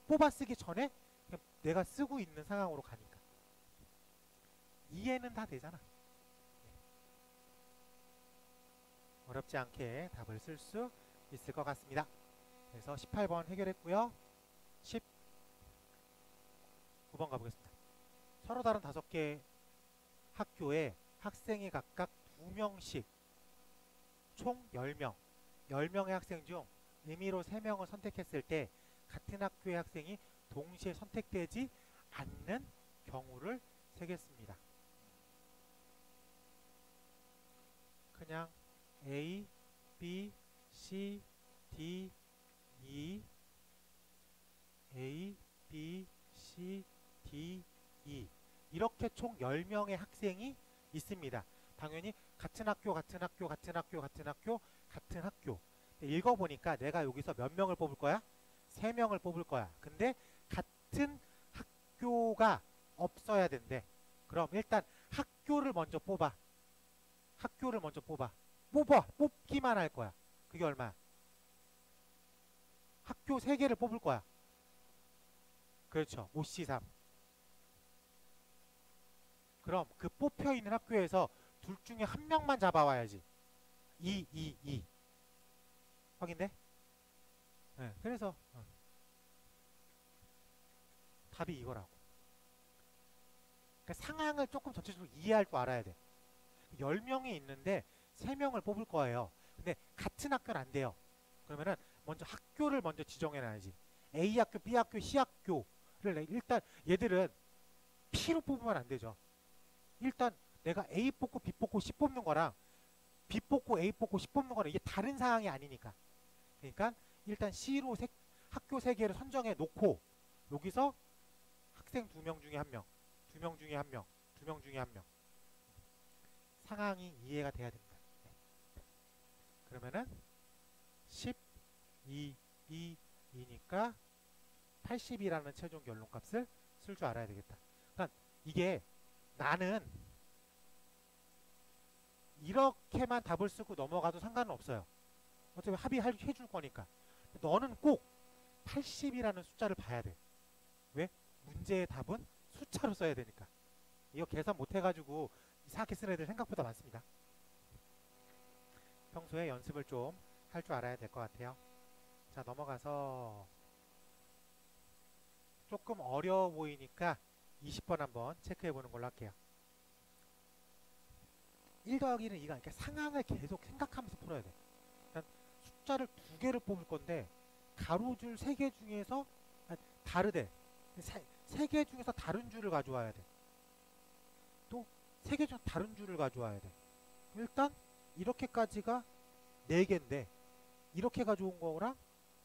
뽑아 쓰기 전에 그냥 내가 쓰고 있는 상황으로 가니까. 이해는 다 되잖아. 어렵지 않게 답을 쓸 수 있을 것 같습니다. 그래서 18번 해결했고요. 19번 가보겠습니다. 서로 다른 5개 학교에 학생이 각각 2명씩 총 10명, 10명의 학생 중 임의로 3명을 선택했을 때 같은 학교의 학생이 동시에 선택되지 않는 경우를 세겠습니다. 그냥 A, B, C, D, E, A, B, C, D, E 이렇게 총 10명의 학생이 있습니다. 당연히 같은 학교, 같은 학교, 같은 학교, 같은 학교, 같은 학교. 읽어보니까 내가 여기서 몇 명을 뽑을 거야? 3명을 뽑을 거야. 근데 같은 학교가 없어야 된대. 그럼 일단 학교를 먼저 뽑아. 학교를 먼저 뽑아. 뽑기만 할 거야. 그게 얼마야? 학교 3개를 뽑을 거야. 그렇죠. 5C3. 그럼 그 뽑혀있는 학교에서 둘 중에 한 명만 잡아와야지. 2. 확인돼? 네, 그래서 답이 이거라고. 그러니까 상황을 조금 전체적으로 이해할 줄 알아야 돼. 10명이 있는데 3명을 뽑을 거예요. 근데 같은 학교는 안 돼요. 그러면은 먼저 학교를 먼저 지정해놔야지. A 학교, B 학교, C 학교를 일단 얘들은 P로 뽑으면 안 되죠. 일단 내가 A 뽑고 B 뽑고 C 뽑는 거랑 B 뽑고 A 뽑고 C 뽑는 거랑 이게 다른 상황이 아니니까. 그러니까 일단 C로 학교 3개를 선정해 놓고 여기서 학생 2명 중에 1명, 2명 중에 1명, 2명 중에 1명. 상황이 이해가 돼야 됩니다. 네. 그러면은 12이니까 80이라는 최종 결론값을 쓸 줄 알아야 되겠다. 그러니까 이게 나는 이렇게만 답을 쓰고 넘어가도 상관은 없어요. 어차피 합의해줄 거니까. 너는 꼭 80이라는 숫자를 봐야 돼. 왜? 문제의 답은 숫자로 써야 되니까. 이거 계산 못해가지고 이상하게 쓰는 애들 생각보다 많습니다. 평소에 연습을 좀 할 줄 알아야 될 것 같아요. 자, 넘어가서 조금 어려워 보이니까 20번 한번 체크해 보는 걸로 할게요. 1 더하기는 2가 그러니까 상황을 계속 생각하면서 풀어야 돼. 그러니까 숫자를 2개를 뽑을 건데 가로줄 3개 중에서 다르대. 3개 중에서 다른 줄을 가져와야 돼. 또 3개 중에서 다른 줄을 가져와야 돼. 일단 이렇게까지가 4개인데 이렇게 가져온 거랑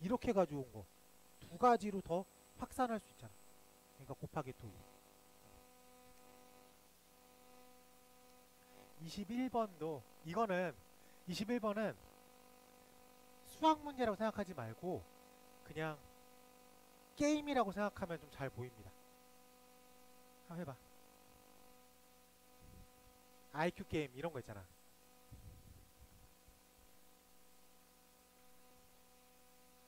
이렇게 가져온 거 2가지로 더 확산할 수 있잖아. 그러니까 곱하기 2. 21번도 이거는 21번은 수학 문제라고 생각하지 말고 그냥 게임이라고 생각하면 좀 잘 보입니다. 한번 해봐. IQ 게임 이런 거 있잖아.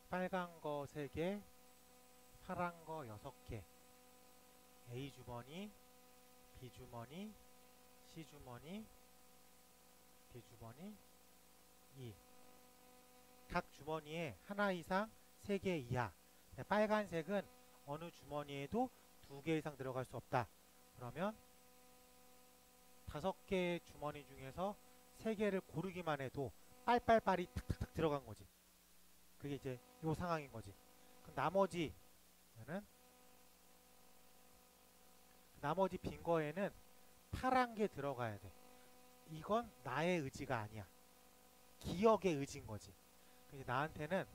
빨간 거 3개, 파란 거 6개. A 주머니, B 주머니, C 주머니, D 주머니, E. 각 주머니에 하나 이상 3개 이하. 빨간색은 어느 주머니에도 2개 이상 들어갈 수 없다. 그러면 5개의 주머니 중에서 3개를 고르기만 해도 빨빨빨이 탁탁탁 들어간 거지. 그게 이제 요 상황인 거지. 그럼 나머지는 나머지 빈 거에는 파란 게 들어가야 돼. 이건 나의 의지가 아니야. 기억의 의지인 거지. 이제 나한테는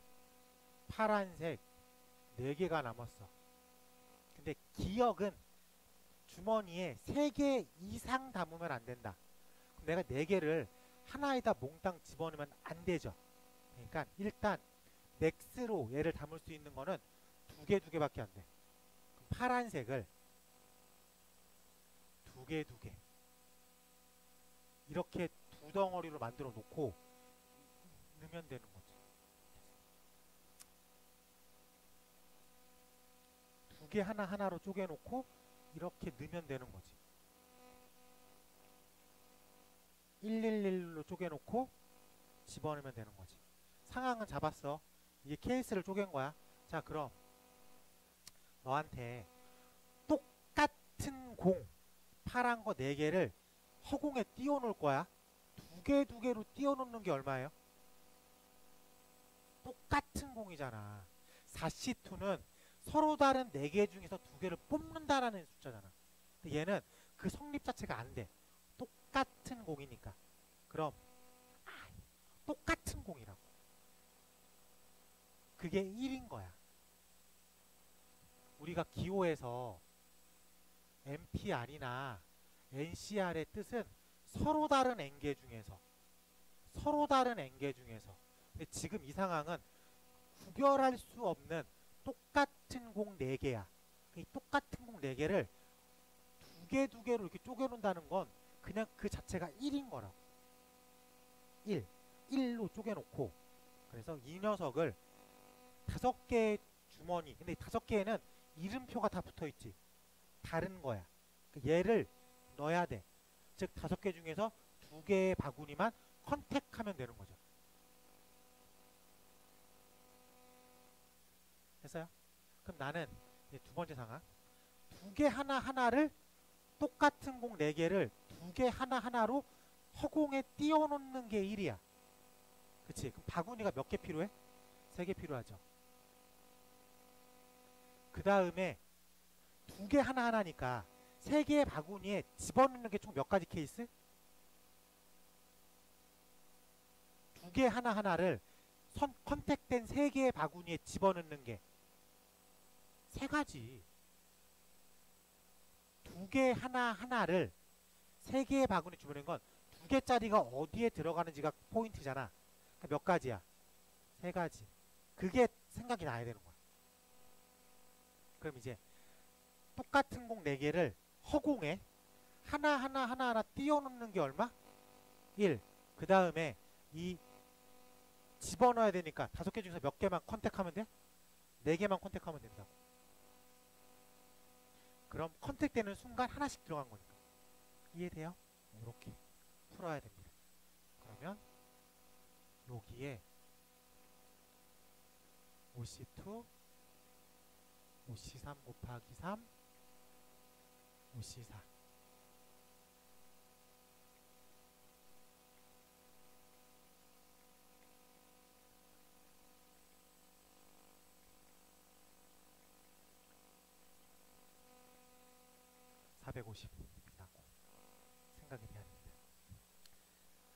파란색 4개가 남았어. 근데 기억은 주머니에 3개 이상 담으면 안 된다. 그럼 내가 4개를 하나에다 몽땅 집어넣으면 안 되죠. 그러니까 일단 맥스로 얘를 담을 수 있는 거는 2개밖에 안 돼. 그럼 파란색을 2개 이렇게 2덩어리로 만들어 놓고 넣으면 되는 거죠. 2개 하나하나로 쪼개놓고 이렇게 넣으면 되는 거지. 111로 쪼개놓고 집어넣으면 되는 거지. 상황은 잡았어. 이게 케이스를 쪼갠 거야. 자, 그럼 너한테 똑같은 공 파란 거 4개를 허공에 띄워놓을 거야. 2개로 띄워놓는 게 얼마예요? 똑같은 공이잖아. 4C2는 서로 다른 4개 중에서 2개를 뽑는다라는 숫자잖아. 근데 얘는 그 성립 자체가 안 돼. 똑같은 공이니까. 그럼 똑같은 공이라고. 그게 1인 거야. 우리가 기호에서 MPR이나 NCR의 뜻은 서로 다른 N개 중에서 근데 지금 이 상황은 구별할 수 없는 똑같은 공 4개야. 이 똑같은 공 4개를 2개로 이렇게 쪼개놓는다는 건 그냥 그 자체가 1인 거라고. 1로 쪼개놓고 그래서 이 녀석을 5개의 주머니, 근데 5개에는 이름표가 다 붙어있지. 다른 거야. 얘를 넣어야 돼. 즉 5개 중에서 2개의 바구니만 컨택하면 되는 거죠. 됐어요? 그럼 나는 이제 2번째 상황 2개 하나하나를 똑같은 공 4개를 2개 하나하나로 허공에 띄워놓는 게 1이야. 그치? 그럼 바구니가 몇 개 필요해? 3개 필요하죠. 그 다음에 2개 하나하나니까 3개의 바구니에 집어넣는 게 총 몇 가지 케이스? 2개 하나하나를 컨택된 3개의 바구니에 집어넣는 게 3가지. 2개 하나하나를 3개의 바구니에 집어넣는 건 2개짜리가 어디에 들어가는지가 포인트잖아. 그러니까 몇 가지야? 3가지. 그게 생각이 나야 되는 거야. 그럼 이제 똑같은 공 4개를 허공에 하나하나 띄워놓는 게 얼마? 1. 그 다음에 이 집어넣어야 되니까 5개 중에서 몇 개만 컨택하면 돼? 4개만 컨택하면 된다고. 그럼 컨택되는 순간 하나씩 들어간 거니까. 이해돼요? 이렇게 풀어야 됩니다. 그러면 여기에 OC2 OC3 곱하기 3 OC4 450이라고 생각이 돼야 됩니다.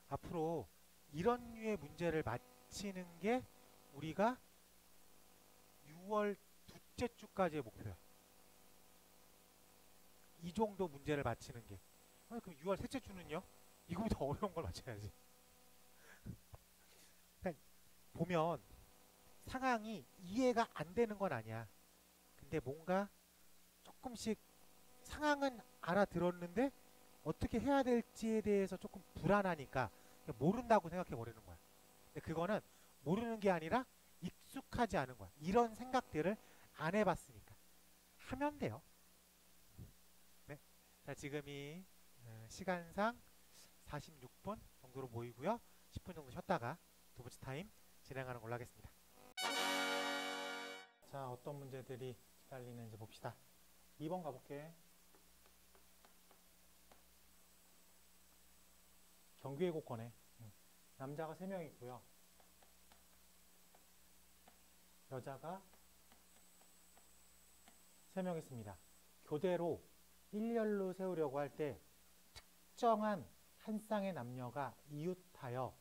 앞으로 이런 류의 문제를 맞히는 게 우리가 6월 둘째 주까지의 목표야. 이 정도 문제를 맞히는 게. 그럼 6월 셋째 주는요? 이거보다 어려운 걸 맞춰야지. 그러니까 보면 상황이 이해가 안 되는 건 아니야. 근데 뭔가 조금씩 상황은 알아들었는데 어떻게 해야 될지에 대해서 조금 불안하니까 그냥 모른다고 생각해 버리는 거야. 근데 그거는 모르는 게 아니라 익숙하지 않은 거야. 이런 생각들을 안 해봤으니까. 하면 돼요. 네. 자, 지금이 시간상 46분 정도로 보이고요. 10분 정도 쉬었다가 두 번째 타임 진행하는 걸로 하겠습니다. 자, 어떤 문제들이 기다리는지 봅시다. 2번 가볼게. 경기예고권에 남자가 3명 있고요. 여자가 3명 있습니다. 교대로 일렬로 세우려고 할 때 특정한 한 쌍의 남녀가 이웃하여,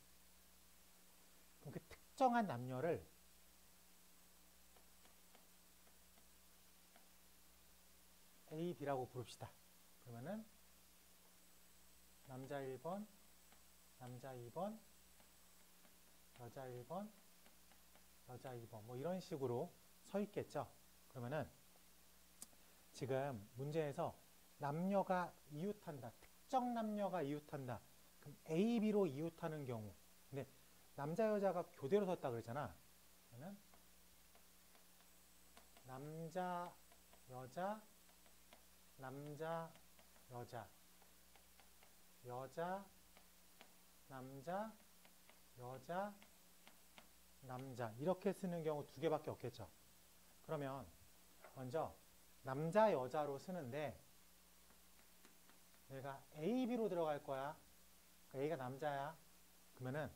그럼 그 특정한 남녀를 A, B라고 부릅시다. 그러면은 남자 1번, 남자 2번, 여자 1번, 여자 2번 뭐 이런 식으로 서 있겠죠. 그러면은 지금 문제에서 남녀가 이웃한다. 특정 남녀가 이웃한다. 그럼 A, B로 이웃하는 경우. 근데 남자 여자가 교대로 섰다 그랬잖아. 그러면 남자 여자 남자 여자 여자 남자 여자 남자 이렇게 쓰는 경우 두 개밖에 없겠죠. 그러면 먼저 남자 여자로 쓰는데 얘가 A, B로 들어갈 거야. 그러니까 A가 남자야. 그러면은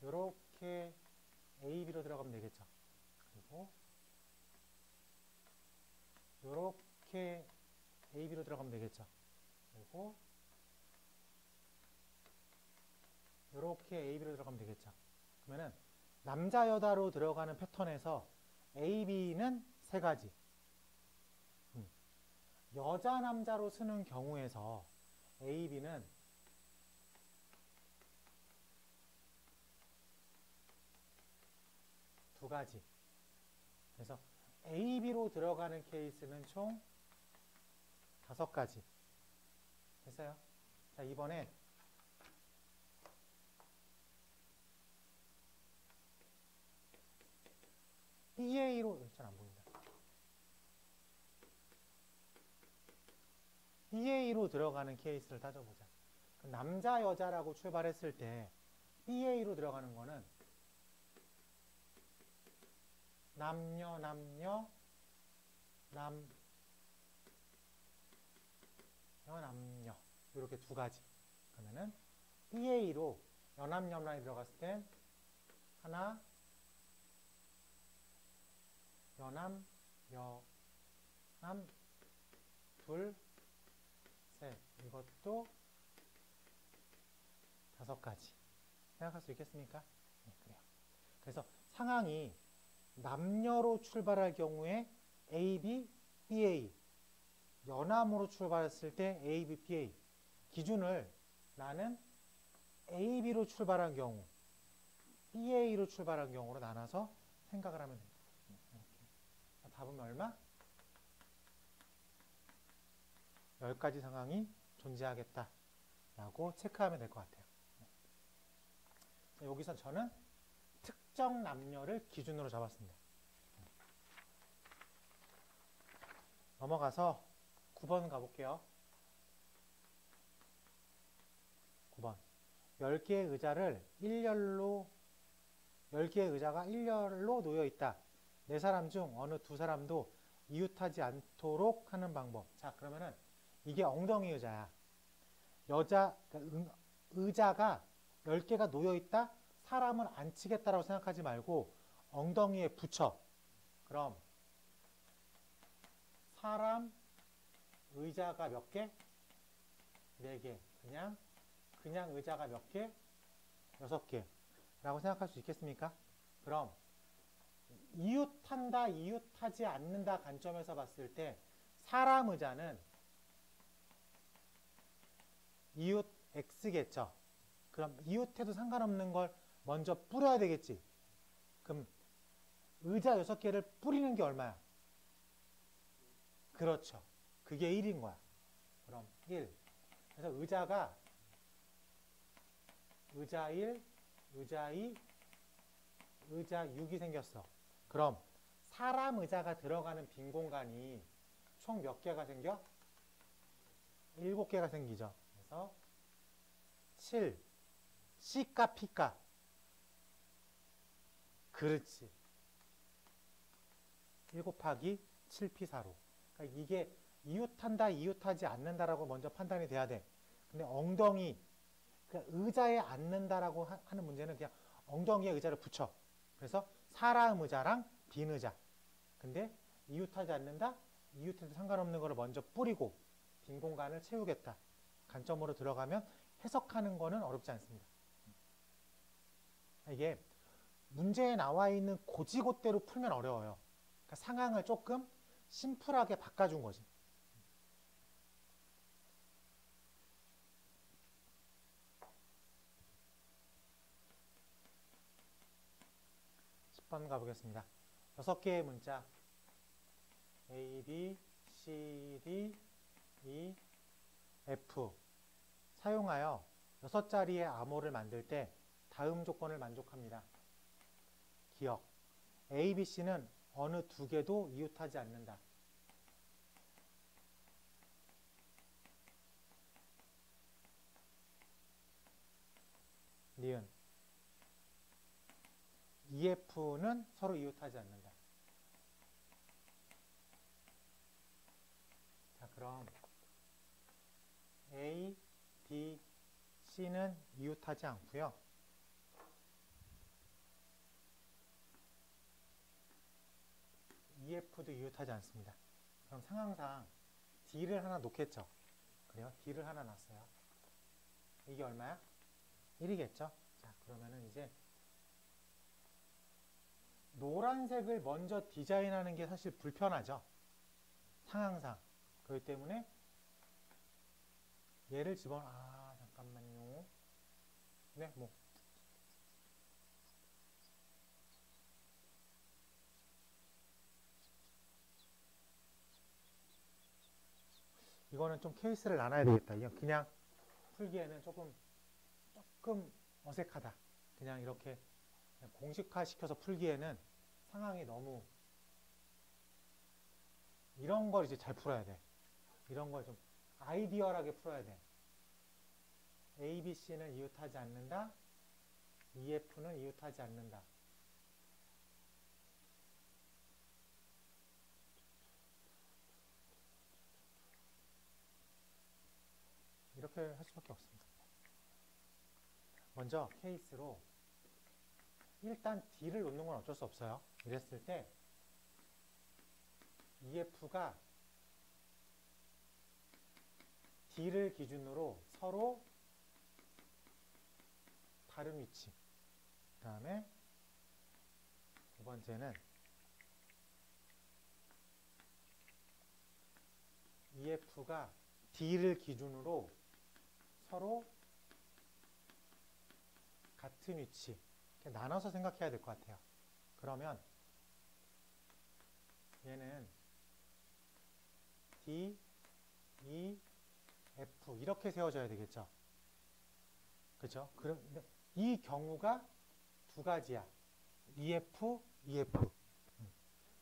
요렇게 A, B로 들어가면 되겠죠. 그리고 요렇게 A, B로 들어가면 되겠죠. 그리고 요렇게 A, B로 들어가면 되겠죠. 그러면은 남자 여자로 들어가는 패턴에서 A, B는 세 가지. 여자 남자로 쓰는 경우에서 A, B는 두 가지. 그래서 A, B로 들어가는 케이스는 총 5가지. 됐어요? 자, 이번엔 BA로, 잘 안 보인다. BA로 들어가는 케이스를 따져보자. 남자, 여자라고 출발했을 때 BA로 들어가는 거는 남녀, 남녀, 남녀, 남녀 이렇게 두 가지. 그러면은 BA로 연합, 연합이 들어갔을 땐 하나, 연합, 여남, 둘, 셋. 이것도 5가지. 생각할 수 있겠습니까? 네, 그래요. 그래서 상황이 남녀로 출발할 경우에 A, B, BA, 연함으로 출발했을 때 A, B, BA 기준을 나는 A, B로 출발한 경우, BA로 출발한 경우로 나눠서 생각을 하면 됩니다. 이렇게. 답은 얼마? 10가지 상황이 존재하겠다라고 체크하면 될 것 같아요. 자, 여기서 저는 특정 남녀를 기준으로 잡았습니다. 넘어가서 9번 가볼게요. 9번. 10개의 의자를 10개의 의자가 일렬로 놓여 있다. 4사람 중 어느 2사람도 이웃하지 않도록 하는 방법. 자, 그러면은 이게 엉덩이 의자야. 의자가 10개가 놓여 있다. 사람을 앉히겠다라고 생각하지 말고 엉덩이에 붙여. 그럼 사람 의자가 몇 개? 4개. 그냥 의자가 몇 개? 6개. 라고 생각할 수 있겠습니까? 그럼 이웃한다, 이웃하지 않는다 관점에서 봤을 때 사람 의자는 이웃 X겠죠. 그럼 이웃해도 상관없는 걸 먼저 뿌려야 되겠지. 그럼 의자 6개를 뿌리는 게 얼마야? 그렇죠. 그게 1인 거야. 그럼 1. 그래서 의자가 의자 1, 의자 2, 의자 6이 생겼어. 그럼 사람 의자가 들어가는 빈 공간이 총 몇 개가 생겨? 7개가 생기죠. 그래서 7, C가 P가. 그렇지. 1 곱하기 7P4로. 그러니까 이게 이웃한다, 이웃하지 않는다라고 먼저 판단이 돼야 돼. 근데 엉덩이, 그러니까 의자에 앉는다라고 하는 문제는 그냥 엉덩이에 의자를 붙여. 그래서 사람 의자랑 빈 의자. 근데 이웃하지 않는다, 이웃해도 상관없는 거를 먼저 뿌리고 빈 공간을 채우겠다. 관점으로 들어가면 해석하는 거는 어렵지 않습니다. 이게 문제에 나와 있는 고지고대로 풀면 어려워요. 그러니까 상황을 조금 심플하게 바꿔준 거지. 10번 가보겠습니다. 6개의 문자 A, B, C, D, E, F 사용하여 6자리의 암호를 만들 때 다음 조건을 만족합니다. 기억 A, B, C는 어느 두 개도 이웃하지 않는다. 니은 EF는 서로 이웃하지 않는다. 자, 그럼 A, B, C는 이웃하지 않고요. EF도 이웃하지 않습니다. 그럼 상황상 D를 하나 놓겠죠. 그래요? D를 하나 놨어요. 이게 얼마야? 1이겠죠? 자, 그러면은 이제 노란색을 먼저 디자인하는 게 사실 불편하죠. 상황상. 그렇기 때문에 얘를 잠깐만요. 네, 이거는 좀 케이스를 나눠야 되겠다. 이거 그냥 풀기에는 조금 어색하다. 그냥 이렇게 공식화시켜서 풀기에는 상황이 너무 이런 걸 이제 잘 풀어야 돼. 이런 걸 좀 아이디어하게 풀어야 돼. A, B, C는 이웃하지 않는다. EF는 이웃하지 않는다. 이렇게 할 수밖에 없습니다. 먼저 케이스로 일단 D를 놓는 건 어쩔 수 없어요. 이랬을 때 EF가 D를 기준으로 서로 다른 위치. 그 다음에 두 번째는 EF가 D를 기준으로 서로 같은 위치. 이렇게 나눠서 생각해야 될 것 같아요. 그러면 얘는 D, E, F 이렇게 세워져야 되겠죠. 그렇죠? 그런데 이 경우가 두 가지야. EF, EF.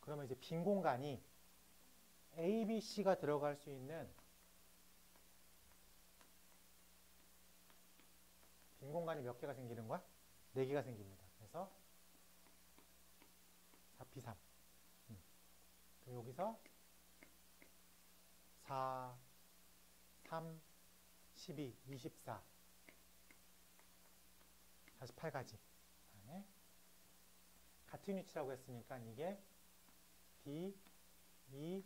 그러면 이제 빈 공간이 A, B, C가 들어갈 수 있는 빈 공간이 몇 개가 생기는 거야? 4개가 생깁니다. 그래서 4P3. 그럼 여기서 4, 3, 12, 24, 48가지. 그다음에 같은 위치라고 했으니까 이게 D, E,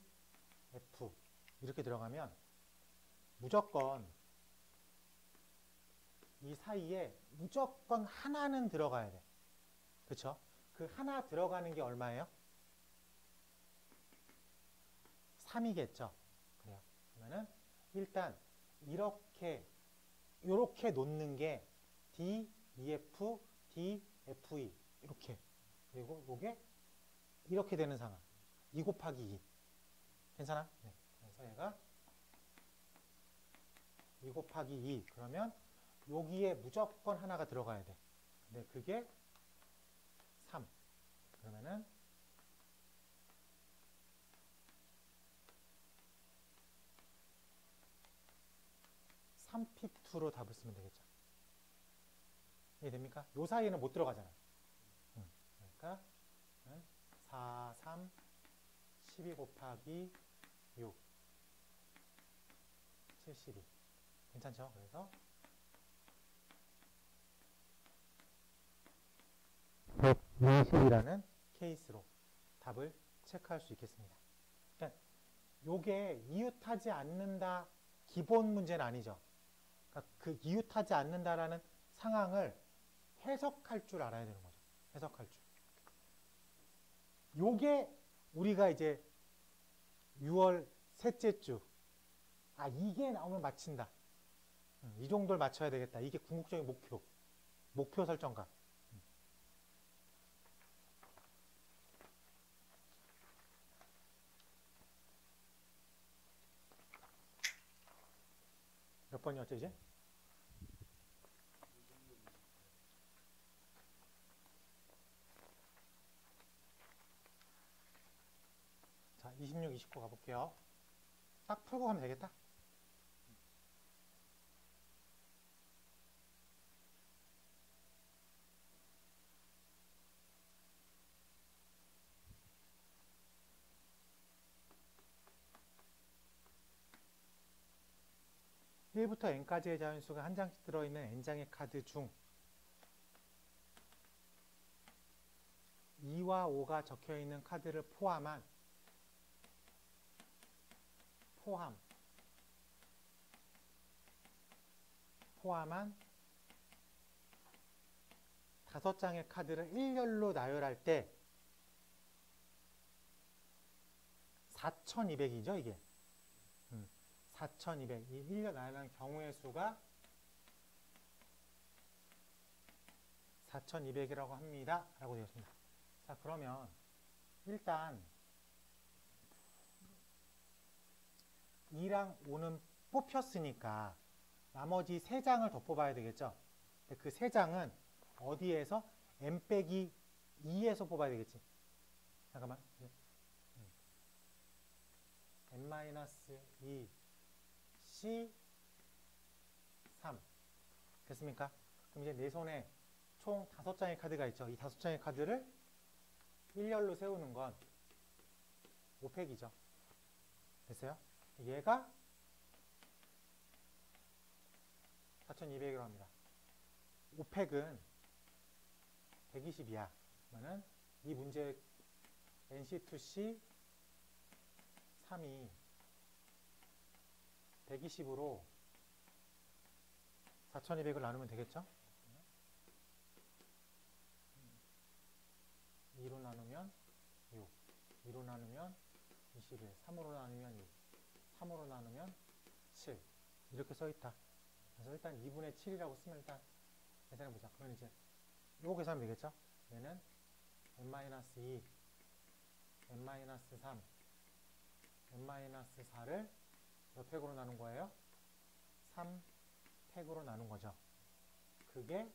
F 이렇게 들어가면 무조건 이 사이에 무조건 하나는 들어가야 돼. 그렇죠? 그 하나 들어가는 게 얼마예요? 3이겠죠. 그래요. 그러면은 일단 이렇게 놓는 게 D, EF, D, FE 이렇게. 그리고 이게 이렇게 되는 상황. 2 곱하기 2. 괜찮아? 네. 그래서 얘가 2 곱하기 2. 그러면 여기에 무조건 하나가 들어가야 돼. 근데 그게 3. 그러면은 3P2로 답을 쓰면 되겠죠. 이해됩니까? 요 사이에는 못 들어가잖아. 그러니까 4, 3, 12 곱하기 6, 72. 괜찮죠? 그래서 120이라는 케이스로 답을 체크할 수 있겠습니다. 그러니까 요게 이웃하지 않는다 기본 문제는 아니죠. 그러니까 그 이웃하지 않는다라는 상황을 해석할 줄 알아야 되는 거죠. 해석할 줄. 요게 우리가 이제 6월 셋째 주, 아, 이게 나오면 맞힌다. 이 정도를 맞춰야 되겠다. 이게 궁극적인 목표 설정각. 몇 번이었죠, 이제? 자, 26, 29 가볼게요. 딱 풀고 가면 되겠다. (1부터) n까지의 자연수가 한 장씩 들어있는 n장의 카드 중 2와 5가 적혀있는 카드를 포함한 다섯 장의 카드를 일렬로 나열할 때 4200이죠, 이게. 4200. 이 일렬 나열한 경우의 수가 4200이라고 합니다. 라고 되었습니다. 자, 그러면 일단 2랑 5는 뽑혔으니까 나머지 3장을 더 뽑아야 되겠죠. 근데 그 3장은 어디에서? n-2에서 뽑아야 되겠지. 잠깐만. n-2 C 3 됐습니까? 그럼 이제 내 손에 총 5장의 카드가 있죠. 이 5장의 카드를 일렬로 세우는 건 5팩이죠. 됐어요? 얘가 4200으로 합니다. 5팩은 120이야. 그러면은 이 문제 NC2C 3이 120으로 4200을 나누면 되겠죠? 2로 나누면 6, 2로 나누면 21, 3으로 나누면 2, 3으로 나누면 7 이렇게 써있다. 그래서 일단 2분의 7이라고 쓰면 일단 계산해보자. 그러면 이제 요거 계산하면 되겠죠? 얘는 n-2, n-3, n-4를 몇 팩으로 나눈 거예요? 3팩으로 나눈 거죠. 그게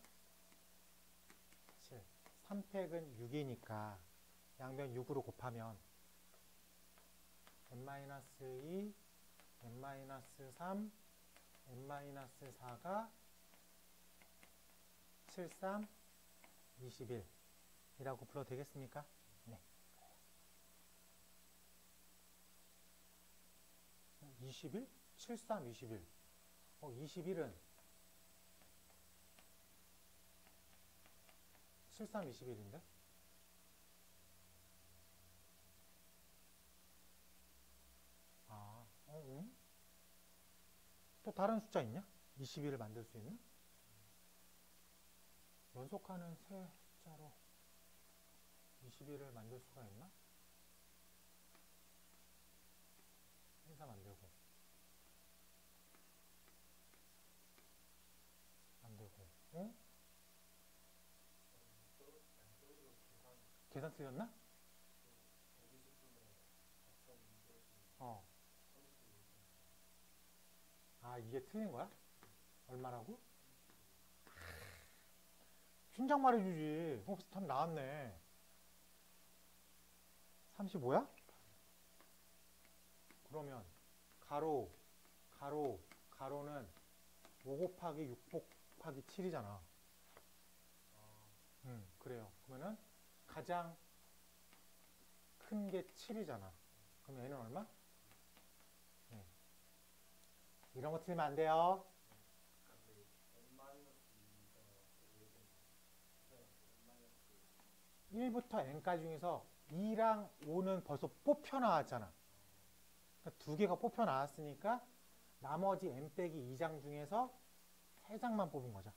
7. 3팩은 6이니까 양변 6으로 곱하면 n-2, n-3, n-4가 7, 3, 21 이라고 불러도 되겠습니까? 네. 21? 7, 3, 21. 21은 7, 3, 21인데? 아, 응? 또 다른 숫자 있냐? 21을 만들 수 있는? 연속하는 세 숫자로 21을 만들 수가 있나? 행사 만들고 어? 계산 틀렸나? 아, 이게 틀린 거야? 얼마라고? 춘장 말해주지. 답 나왔네. 35야? 그러면 가로는 5 곱하기 6 곱하기 7이잖아. 그래요. 그러면은 가장 큰 게 7이잖아. 그럼 얘는 얼마? 네. 이런 거 틀리면 안 돼요. 1부터 n까지 중에서 2랑 5는 벌써 뽑혀 나왔잖아. 그러니까 두 개가 뽑혀 나왔으니까 나머지 n 빼기 2장 중에서 3장만 뽑은 거죠.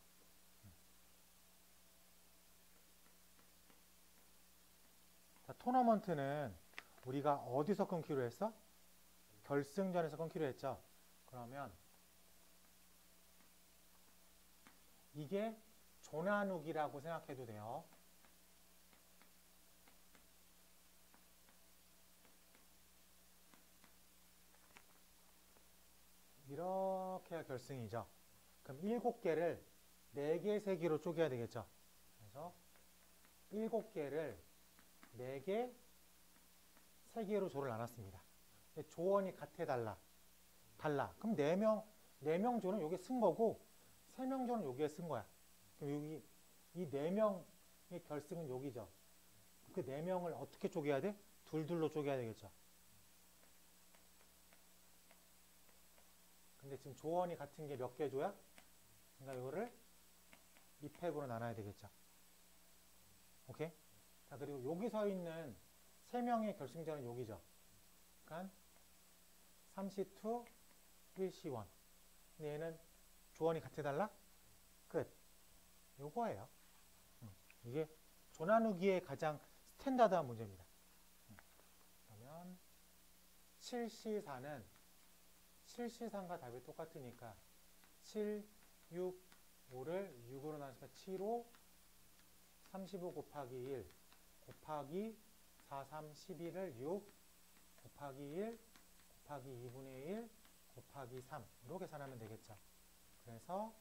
자, 토너먼트는 우리가 어디서 끊기로 했어? 결승전에서 끊기로 했죠. 그러면 이게 조나누기라고 생각해도 돼요. 이렇게가 결승이죠. 그럼 7개를 4개, 3개로 쪼개야 되겠죠. 그래서 7개를 4개, 3개로 조를 나눴습니다. 조원이 같아 달라? 달라. 그럼 4명 조는 여기에 쓴 거고 3명 조는 여기에 쓴 거야. 그럼 여기 이 4명의 결승은 여기죠. 그 4명을 어떻게 쪼개야 돼? 둘둘로 쪼개야 되겠죠. 근데 지금 조원이 같은 게 몇 개 조야? 그러니까 이거를 2팩으로 나눠야 되겠죠. 오케이? 자, 그리고 여기 서 있는 3명의 결승전은 여기죠. 그러니까 3C2, 1C1. 근데 얘는 조원이 같아 달라? 끝. 요거예요. 이게 조나누기의 가장 스탠다드한 문제입니다. 그러면 7C4는 7C3과 답이 똑같으니까 7, 6, 5를 6으로 나누니까 7, 5, 35 곱하기 1 곱하기 4, 3, 12를 6 곱하기 1 곱하기 2분의 1 곱하기 3으로 계산하면 되겠죠. 그래서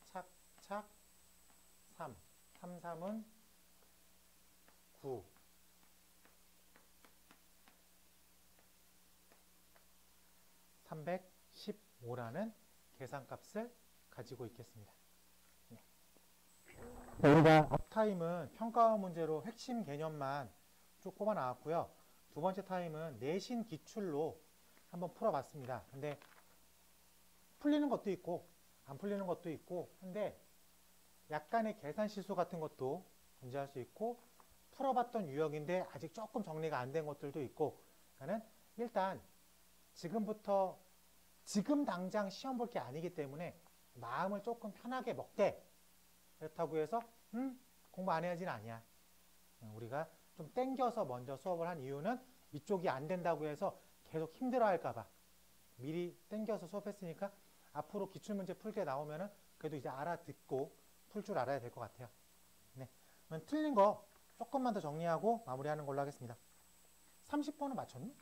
착착 3, 3, 3은 9, 315라는 계산값을 가지고 있겠습니다. 네. 우리가 앞타임은 평가원 문제로 핵심 개념만 쭉 꼽아 나왔고요. 두 번째 타임은 내신 기출로 한번 풀어봤습니다. 근데 풀리는 것도 있고 안 풀리는 것도 있고 근데 약간의 계산 실수 같은 것도 존재할 수 있고 풀어봤던 유형인데 아직 조금 정리가 안 된 것들도 있고 그러니까는 일단 지금부터 지금 당장 시험 볼 게 아니기 때문에 마음을 조금 편하게 먹되 그렇다고 해서 공부 안 해야지는 아니야. 우리가 좀 땡겨서 먼저 수업을 한 이유는 이쪽이 안 된다고 해서 계속 힘들어 할까 봐 미리 땡겨서 수업했으니까 앞으로 기출문제 풀 때 나오면은 그래도 이제 알아듣고 풀 줄 알아야 될 것 같아요. 네. 그러면 틀린 거 조금만 더 정리하고 마무리하는 걸로 하겠습니다. 30번은 맞췄니?